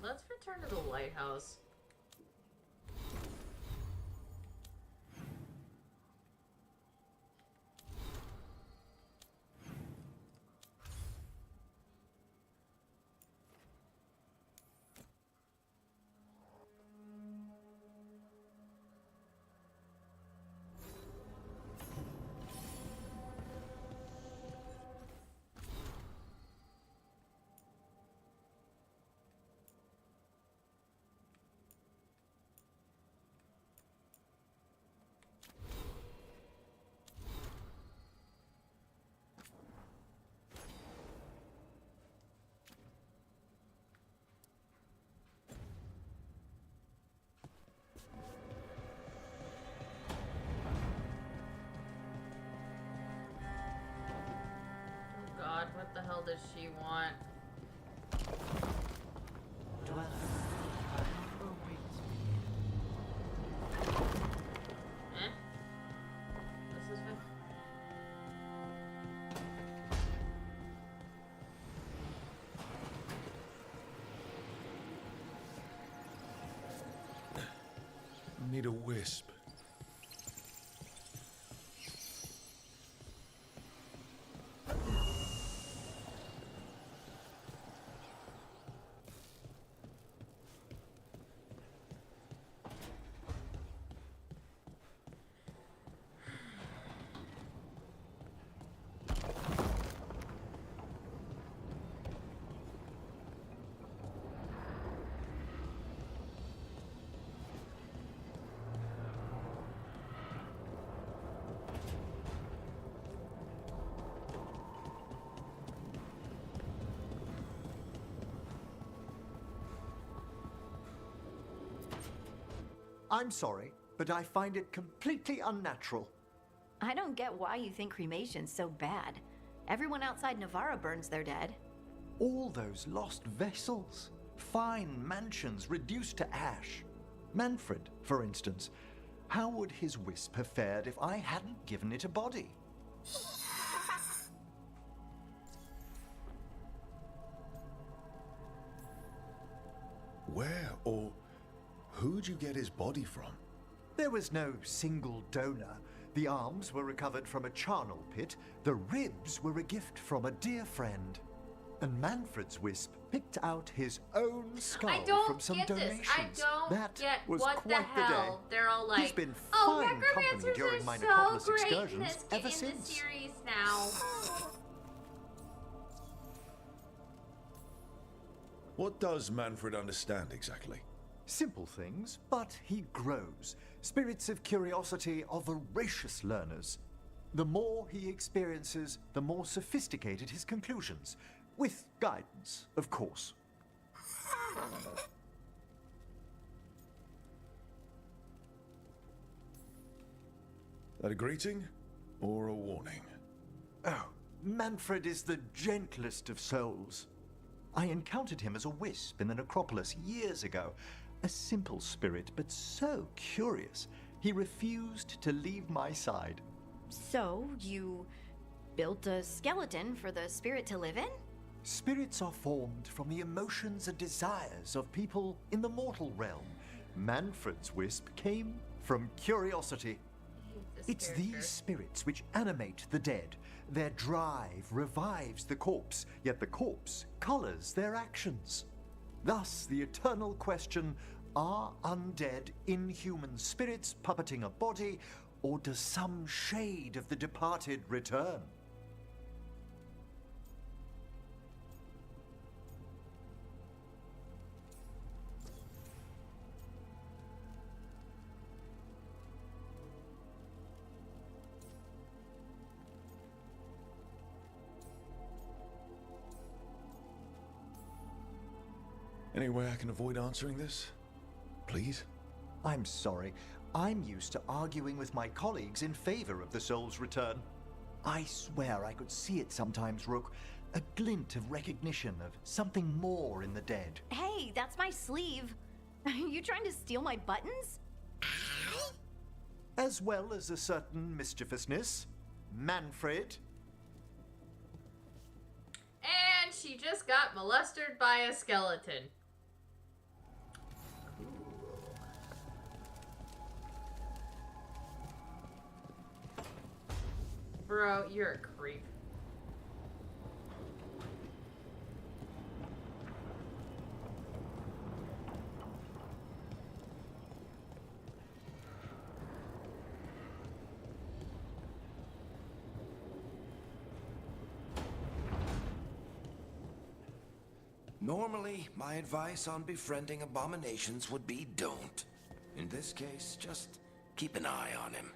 Let's return to the lighthouse. God, what the hell does she want? Eh? What's this way? Need a wisp. I'm sorry, but I find it completely unnatural. I don't get why you think cremation's so bad. Everyone outside Navarra burns their dead. All those lost vessels. Fine mansions reduced to ash. Manfred, for instance. How would his wisp have fared if I hadn't given it a body? Where or who'd you get his body from? There was no single donor. The arms were recovered from a charnel pit. The ribs were a gift from a dear friend. And Manfred's wisp picked out his own skull I don't from some get donations. this. I don't that get was what the quite hell. day. They're all like, He's been oh, fine company necromancers during are my so necropolis great in excursions this, ever in since. the series now. What does Manfred understand exactly? Simple things, but he grows. Spirits of curiosity are voracious learners. The more he experiences, the more sophisticated his conclusions. With guidance, of course. That a greeting or a warning? Oh, Manfred is the gentlest of souls. I encountered him as a wisp in the necropolis years ago. A simple spirit, but so curious. He refused to leave my side. So, you built a skeleton for the spirit to live in? Spirits are formed from the emotions and desires of people in the mortal realm. Manfred's wisp came from curiosity. It's these spirits which animate the dead. Their drive revives the corpse, yet the corpse colors their actions. Thus, the eternal question, are undead, inhuman spirits puppeting a body, or does some shade of the departed return? Any way I can avoid answering this? Please? I'm sorry. I'm used to arguing with my colleagues in favor of the soul's return. I swear I could see it sometimes, Rook. A glint of recognition of something more in the dead. Hey, that's my sleeve. Are you trying to steal my buttons? As well as a certain mischievousness. Manfred. And she just got molested by a skeleton. Bro, you're a creep. Normally, my advice on befriending abominations would be don't. In this case, just keep an eye on him.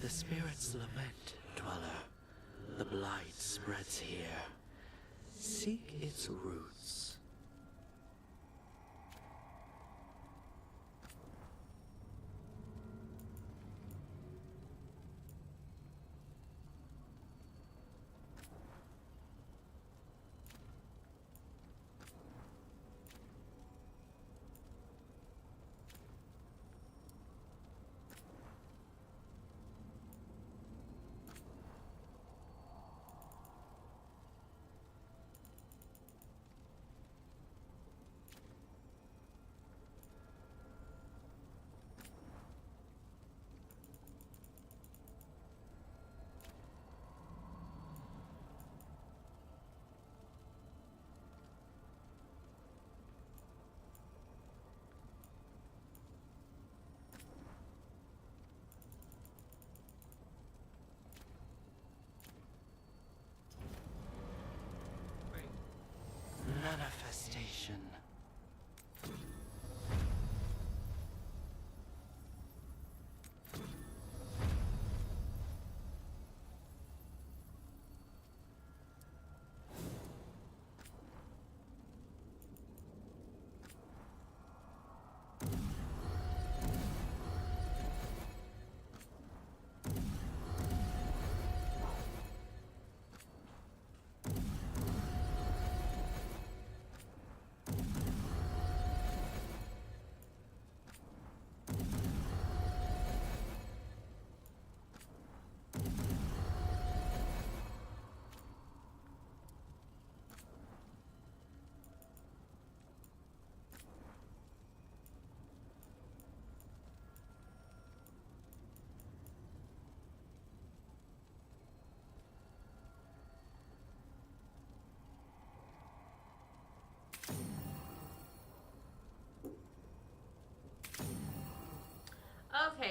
The spirits lament, Dweller. The blight spreads here. Seek its roots.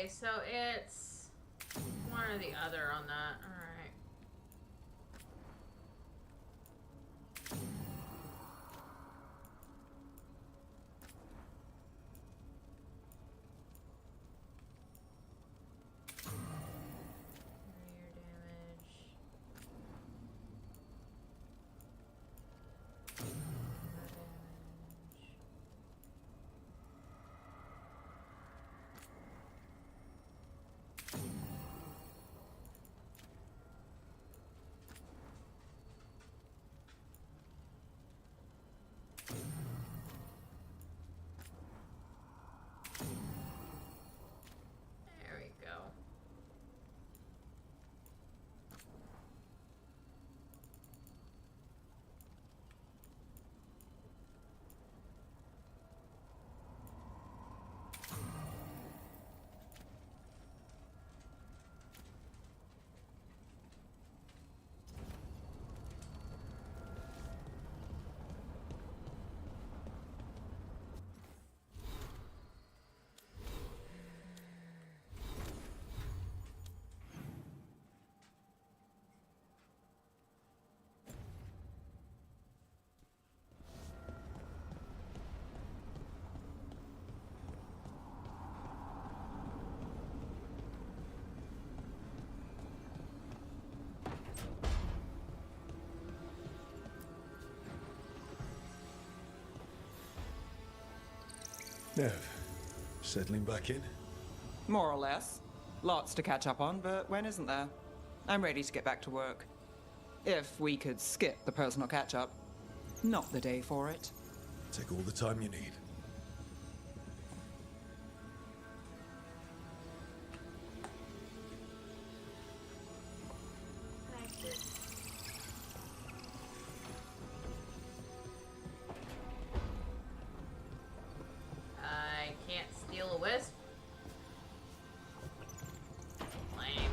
Okay, so it's one or the other on that. All right. There we go. Nev, settling back in? More or less. Lots to catch up on, but when isn't there? I'm ready to get back to work. If we could skip the personal catch-up. Not the day for it. Take all the time you need. I can't steal a wisp. Lame.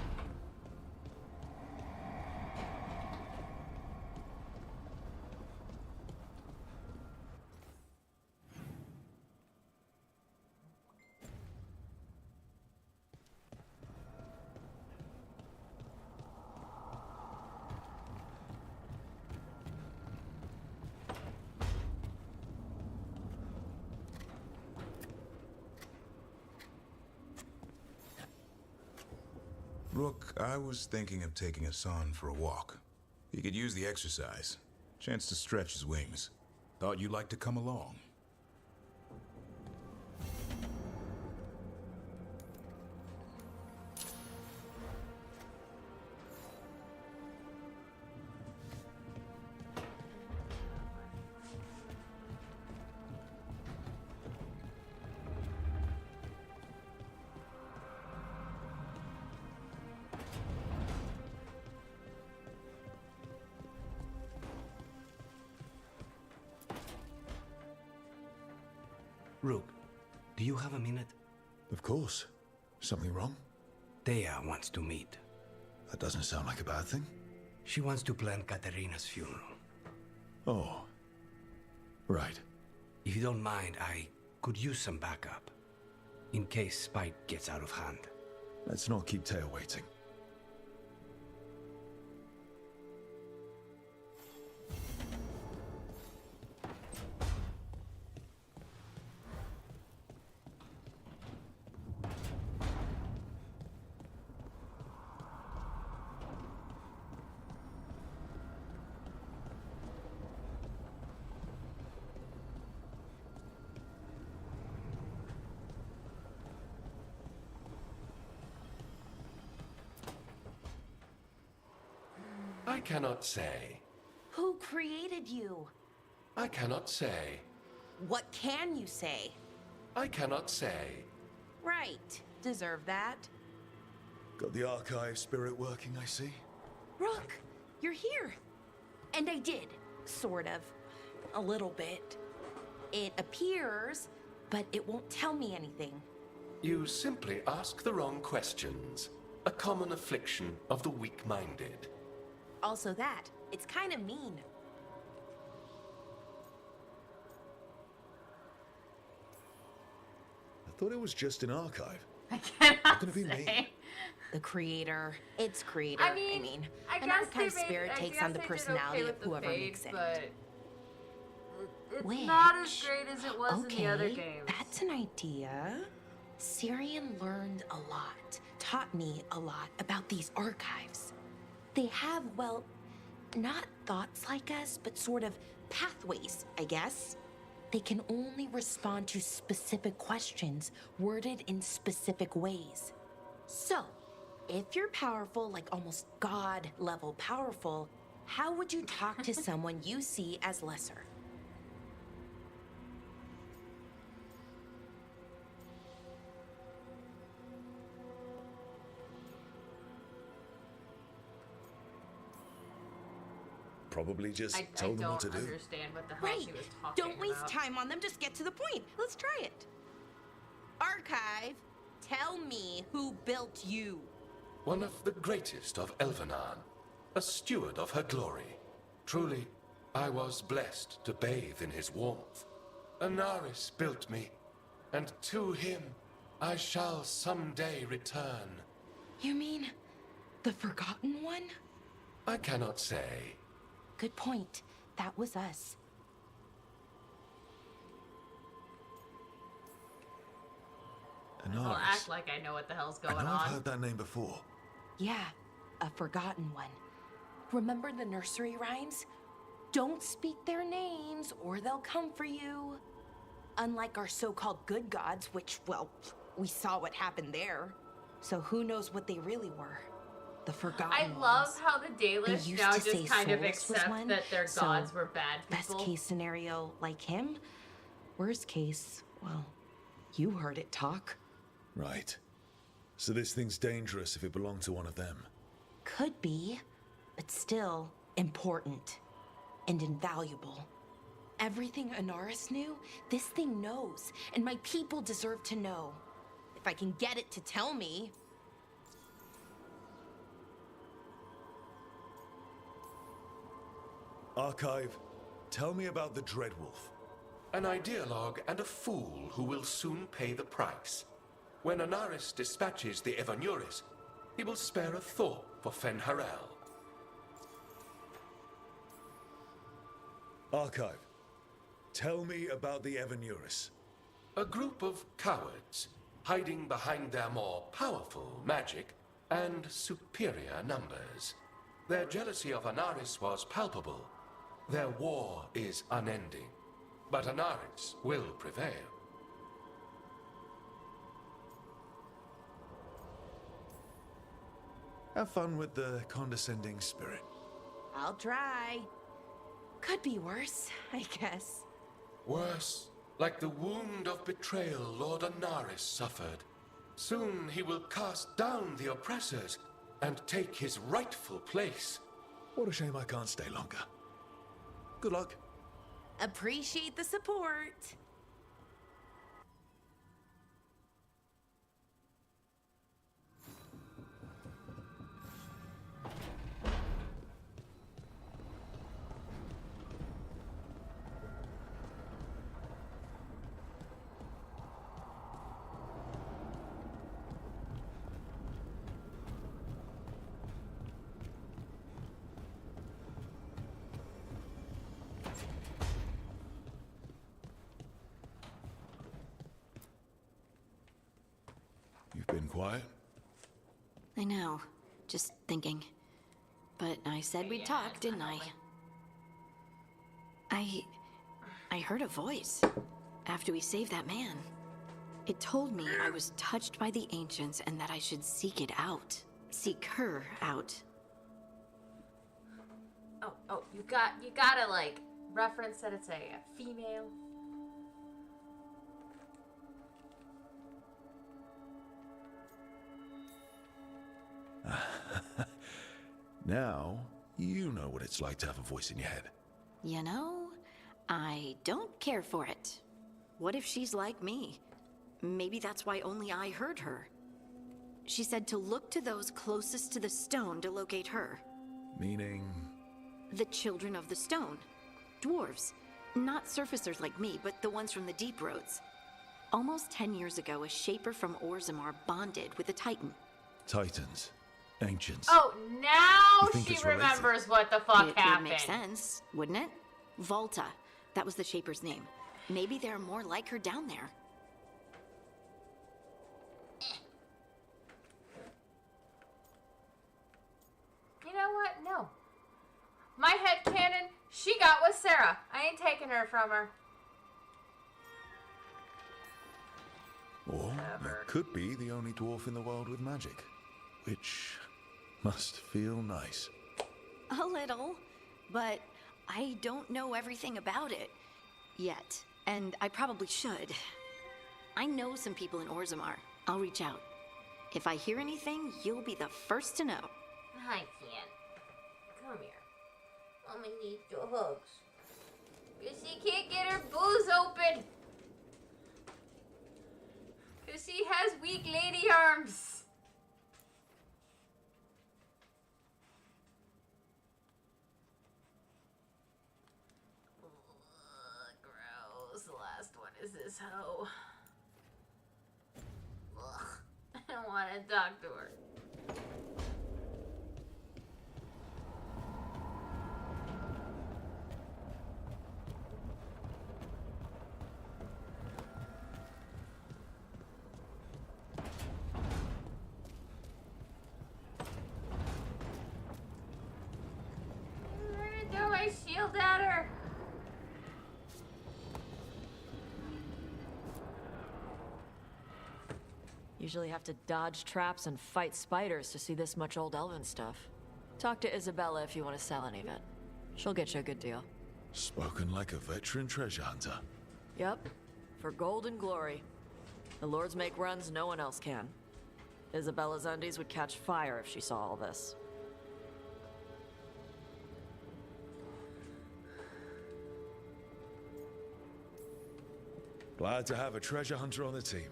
Rook, I was thinking of taking Hassan for a walk. He could use the exercise. Chance to stretch his wings. Thought you'd like to come along. Rook, do you have a minute? Of course. Something wrong? Thea wants to meet. That doesn't sound like a bad thing. She wants to plan Katerina's funeral. Oh. Right. If you don't mind, I could use some backup. In case Spike gets out of hand. Let's not keep Taya waiting. I cannot say. Who created you? I cannot say. What can you say? I cannot say. Right. Deserve that. Got the archive spirit working, I see. Rook, you're here. And I did. Sort of. A little bit. It appears, but it won't tell me anything. You simply ask the wrong questions. A common affliction of the weak-minded. Also that. It's kind of mean. I thought it was just an archive. I cannot not gonna be me. saying. The creator, its creator, I mean, I an guess archive they made, spirit I takes guess on the they did personality okay of with the whoever Fade, makes it. but it's Which, not as great as it was okay, in the other games. That's an idea. Syrian learned a lot, taught me a lot about these archives. They have, well, not thoughts like us, but sort of pathways, I guess. They can only respond to specific questions worded in specific ways. So, if you're powerful, like almost God level powerful, how would you talk to someone you see as lesser? Probably just I told them don't what to do. understand what the hell Right. she was talking Don't waste about. time on them, just get to the point. Let's try it. Archive, tell me who built you. One of the greatest of Elvenan, a steward of her glory. Truly, I was blessed to bathe in his warmth. Anaris built me, and to him I shall someday return. You mean the Forgotten One? I cannot say. Good point. That was us. I'll Anaris. act like I know what the hell's going I know on. I've heard that name before. Yeah, a Forgotten One. Remember the nursery rhymes? Don't speak their names or they'll come for you. Unlike our so-called good gods, which, well, we saw what happened there. So who knows what they really were? The Forgotten I Ones. love how the They Dalish used now to say just kind of Solus was accept one, that their so gods were bad people. Best case scenario, like him. Worst case, well, you heard it talk. Right. So this thing's dangerous if it belonged to one of them. Could be, but still important and invaluable. Everything Anaris knew, this thing knows, and my people deserve to know. If I can get it to tell me. Archive, tell me about the Dreadwolf. An ideologue and a fool who will soon pay the price. When Anaris dispatches the Evanuris, he will spare a thought for Fen'Harel. Archive, tell me about the Evanuris. A group of cowards hiding behind their more powerful magic and superior numbers. Their jealousy of Anaris was palpable. Their war is unending, but Anaris will prevail. Have fun with the condescending spirit. I'll try. Could be worse, I guess. Worse, like the wound of betrayal Lord Anaris suffered. Soon he will cast down the oppressors and take his rightful place. What a shame I can't stay longer. Good luck. Appreciate the support. You've been quiet? I know. Just thinking. But I said we'd talk, didn't I? I heard a voice after we saved that man. It told me I was touched by the ancients and that I should seek it out. Seek her out. Oh, you gotta like reference that it's a female. Now, you know what it's like to have a voice in your head. You know, I don't care for it. What if she's like me? Maybe that's why only I heard her. She said to look to those closest to the stone to locate her. Meaning? The children of the stone. Dwarves. Not surfacers like me, but the ones from the deep roads. Almost 10 years ago, a Shaper from Orzammar bonded with a Titan. Titans. Ancients. Oh, now You think she it's related? remembers what the fuck It happened. would make sense, wouldn't it? Volta. That was the Shaper's name. Maybe there are more like her down there. You know what? No. My headcanon, she got with Sarah. I ain't taking her from her. Or it could be the only dwarf in the world with magic, which must feel nice. A little, but I don't know everything about it yet, and I probably should. I know some people in Orzammar. I'll reach out. If I hear anything, you'll be the first to know. Hi, Ken. Come here. Mommy needs your hugs. Because she can't get her booze open. Because she has weak lady arms. Ugh, gross. The last one is this hoe. Ugh. I don't want to talk to her. Throw my shield at her. Usually have to dodge traps and fight spiders to see this much old elven stuff. Talk to Isabella if you want to sell any of it. She'll get you a good deal. Spoken like a veteran treasure hunter. Yep. For gold and glory. The lords make runs no one else can. Isabella's undies would catch fire if she saw all this. Glad to have a treasure hunter on the team.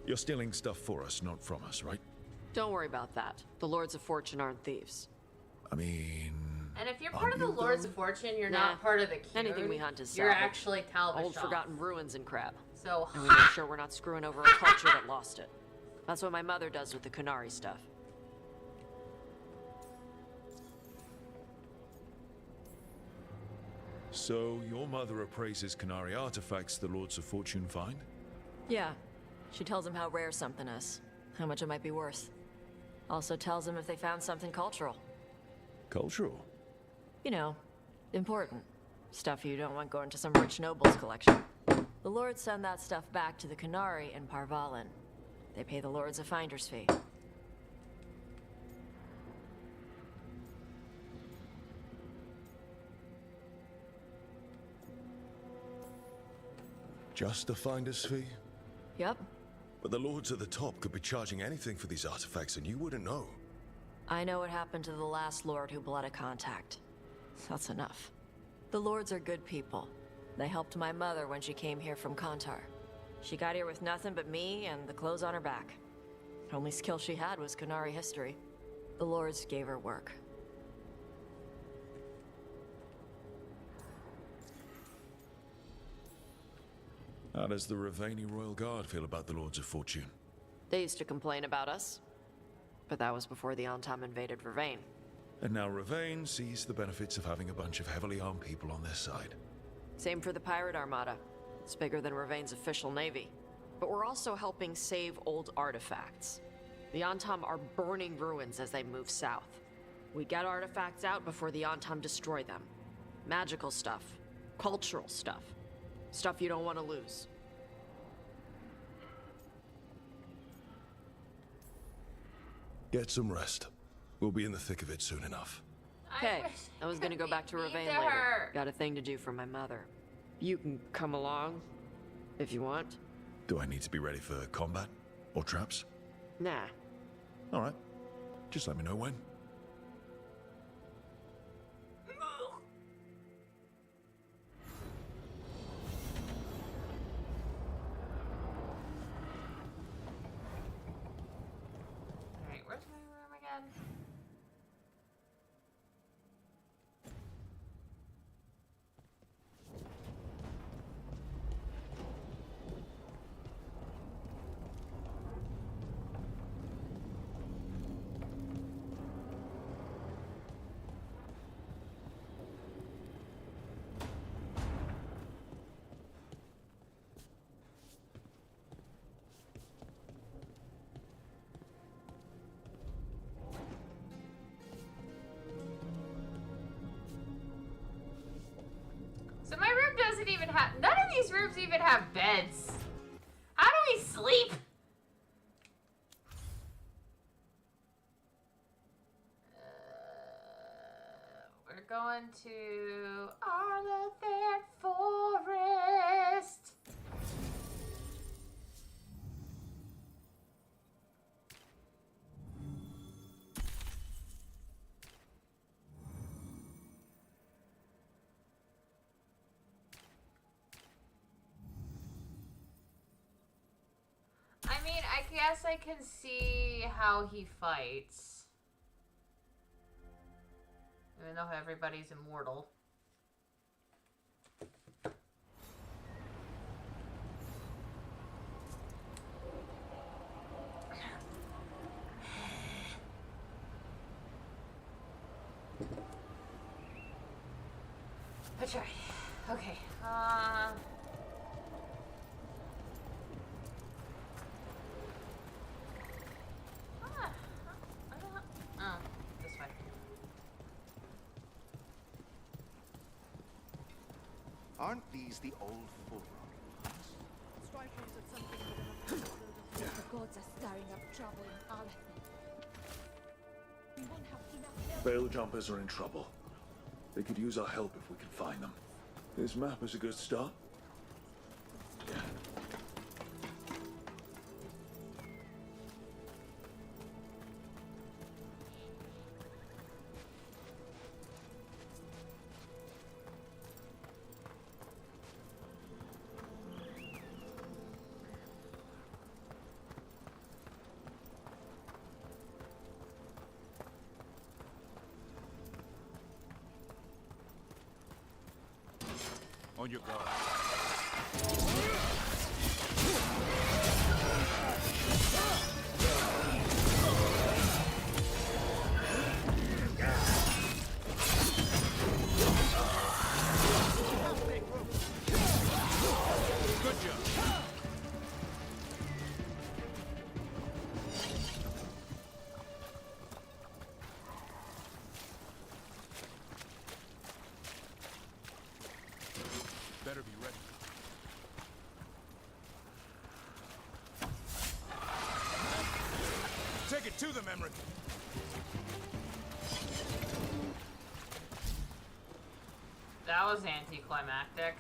You're stealing stuff for us, not from us, right? Don't worry about that. The Lords of Fortune aren't thieves. I mean... And if you're part of the Lords of Fortune, you're not part of the Cube. Anything we hunt is You're salvage. actually Talbot. Old forgotten ruins and crap. So, and we make sure we're not screwing over a culture that lost it. That's what my mother does with the Kunari stuff. So, your mother appraises Kunari artifacts the Lords of Fortune find? Yeah. She tells them how rare something is, how much it might be worth. Also tells them if they found something cultural. Cultural? You know, important. Stuff you don't want going to some rich noble's collection. The lords send that stuff back to the Kunari in Parvalin. They pay the lords a finder's fee. Just a finder's fee? Yep. But the lords at the top could be charging anything for these artifacts and you wouldn't know. I know what happened to the last lord who blooded contact. That's enough. The lords are good people. They helped my mother when she came here from Kontar. She got here with nothing but me and the clothes on her back. The only skill she had was Kunari history. The lords gave her work. How does the Ravani Royal Guard feel about the Lords of Fortune? They used to complain about us. But that was before the Antam invaded Vervain. And now Ravane sees the benefits of having a bunch of heavily armed people on their side. Same for the Pirate Armada. It's bigger than Ravain's official navy. But we're also helping save old artifacts. The Antam are burning ruins as they move south. We get artifacts out before the Antam destroy them. Magical stuff. Cultural stuff. Stuff you don't want to lose. Get some rest. We'll be in the thick of it soon enough. Hey, I was gonna go back to Ravain later. Got a thing to do for my mother. You can come along, if you want. Do I need to be ready for combat? Or traps? Nah. Alright. Just let me know when. Alright, where's my room again? doesn't even have. None of these rooms even have beds. How do we sleep? We're going to Arlathan Forest. I mean, I guess I can see how he fights. Even though everybody's immortal. That's right. Okay. Oh, this way. Aren't these the old full The gods are stirring up trouble in Arlathan. We won't have enough. Veil Jumpers are in trouble. They could use our help if we can find them. This map is a good start. On your guard. Good job. Better be ready. Take it to them, Emmerich. That was anticlimactic.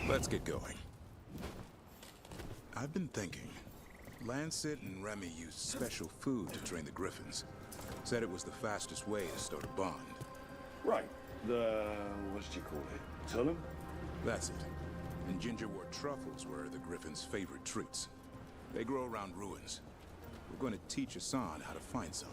Let's get going. I've been thinking. Lancet and Remy used special food to train the Griffins. Said it was the fastest way to start a bond. Right. What did you call it? Tullum? That's it. And gingerwort truffles were the Griffins' favorite treats. They grow around ruins. We're going to teach Hassan how to find some.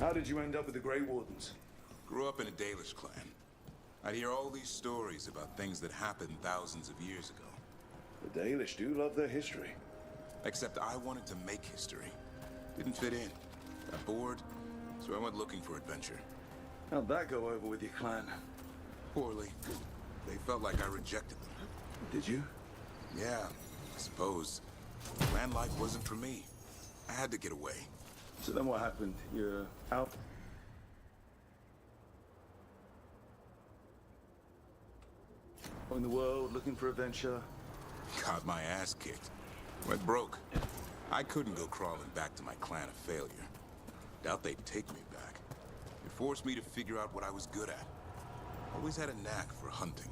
How did you end up with the Grey Wardens? Grew up in a Dalish clan. I'd hear all these stories about things that happened thousands of years ago. The Dalish do love their history. Except I wanted to make history. Didn't fit in. Got bored, so I went looking for adventure. How'd that go over with your clan? Poorly. They felt like I rejected them. Did you? Yeah, I suppose. Clan life wasn't for me. I had to get away. So then what happened? You're out? In the world, looking for adventure? Got my ass kicked. Went broke. I couldn't go crawling back to my clan of failure. Doubt they'd take me back. It forced me to figure out what I was good at. Always had a knack for hunting.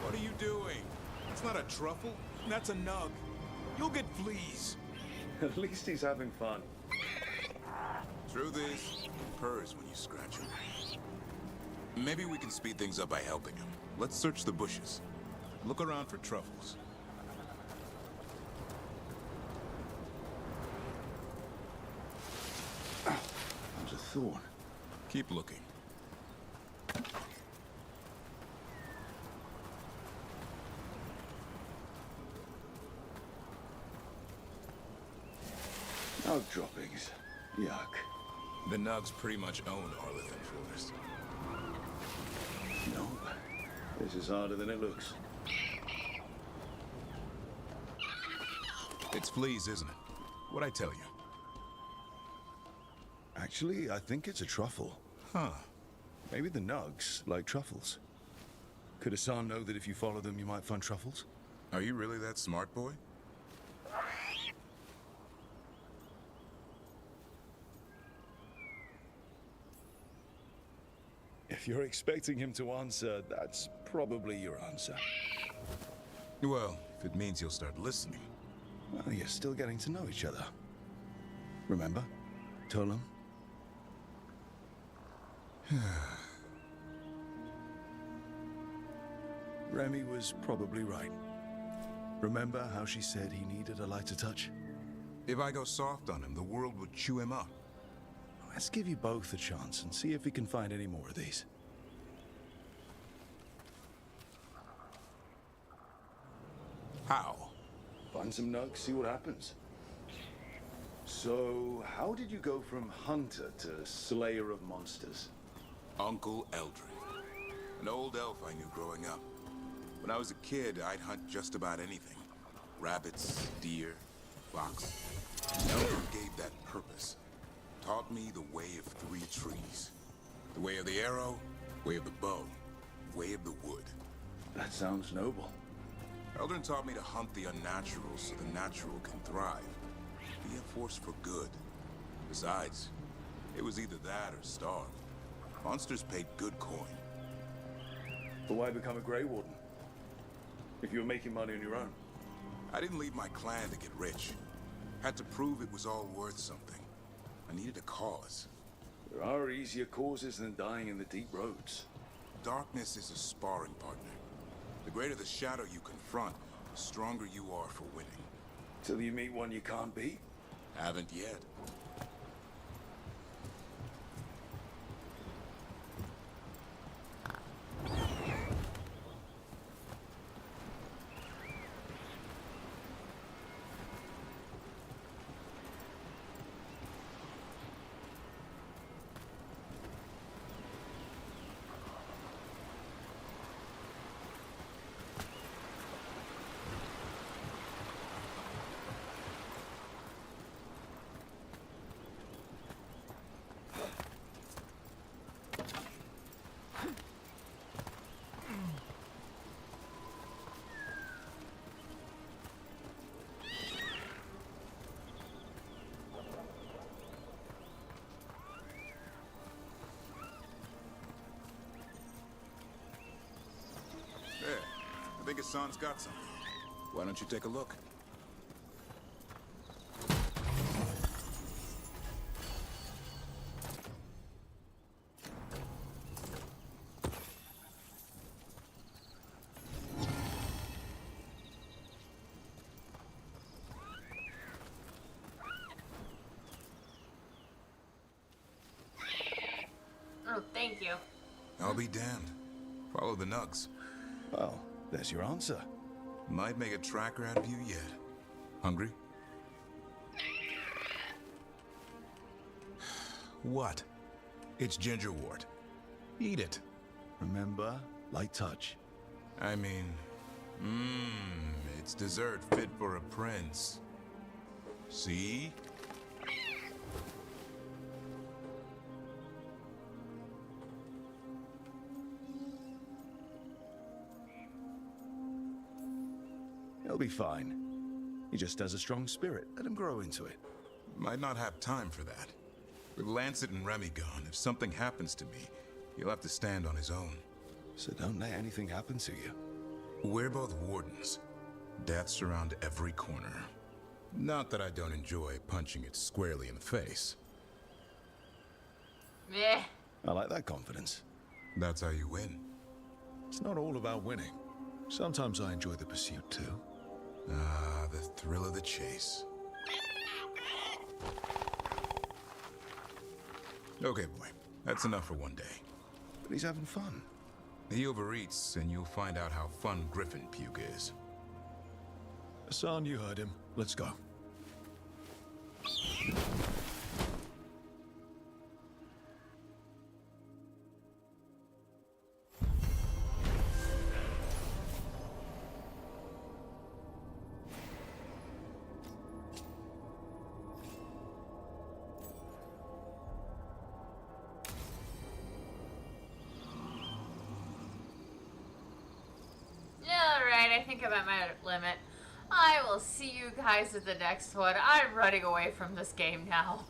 What are you doing? It's not a truffle. That's a nug. You'll get fleas. At least he's having fun. Truth is, he purrs when you scratch him. Maybe we can speed things up by helping him. Let's search the bushes. Look around for truffles. There's a thorn. Keep looking. Nug droppings. Yuck. The Nugs pretty much own Arlithan Forest. No. This is harder than it looks. It's fleas, isn't it? What'd I tell you? Actually, I think it's a truffle. Huh. Maybe the Nugs like truffles. Could Hassan know that if you follow them, you might find truffles? Are you really that smart, boy? If you're expecting him to answer, that's probably your answer. Well, if it means you'll start listening. Well, you're still getting to know each other. Remember? Tolam? Remy was probably right. Remember how she said he needed a lighter touch? If I go soft on him, the world would chew him up. Let's give you both a chance and see if we can find any more of these. How? Find some nugs, see what happens. So, how did you go from hunter to slayer of monsters? Uncle Eldred. An old elf I knew growing up. When I was a kid, I'd hunt just about anything. Rabbits, deer, fox. Eldred gave that purpose. Taught me the way of 3 trees. The way of the arrow, way of the bow, way of the wood. That sounds noble. Eldred taught me to hunt the unnatural so the natural can thrive. Be a force for good. Besides, it was either that or starve. Monsters paid good coin. But why become a Grey Warden? If you were making money on your own? I didn't leave my clan to get rich. Had to prove it was all worth something. I needed a cause. There are easier causes than dying in the deep roads. Darkness is a sparring partner. The greater the shadow you confront, the stronger you are for winning. Till you meet one you can't beat? Haven't yet. There. I think Hassan's got something. Why don't you take a look? Oh, thank you. I'll be damned. Follow the nugs. Well, there's your answer. Might make a tracker out of you yet. Hungry? What? It's gingerwort. Eat it. Remember, light touch. I mean, it's dessert fit for a prince. See? He'll be fine. He just has a strong spirit. Let him grow into it. Might not have time for that. With Lancet and Remy gone, if something happens to me, he'll have to stand on his own. So don't let anything happen to you. We're both wardens. Death's around every corner. Not that I don't enjoy punching it squarely in the face. Meh. I like that confidence. That's how you win. It's not all about winning. Sometimes I enjoy the pursuit too. Ah, the thrill of the chase. Okay, boy. That's enough for one day. But he's having fun. He overeats, and you'll find out how fun Griffin puke is. Hassan, you heard him. Let's go. Alright, I think I'm at my limit. I will see you guys at the next one. I'm running away from this game now.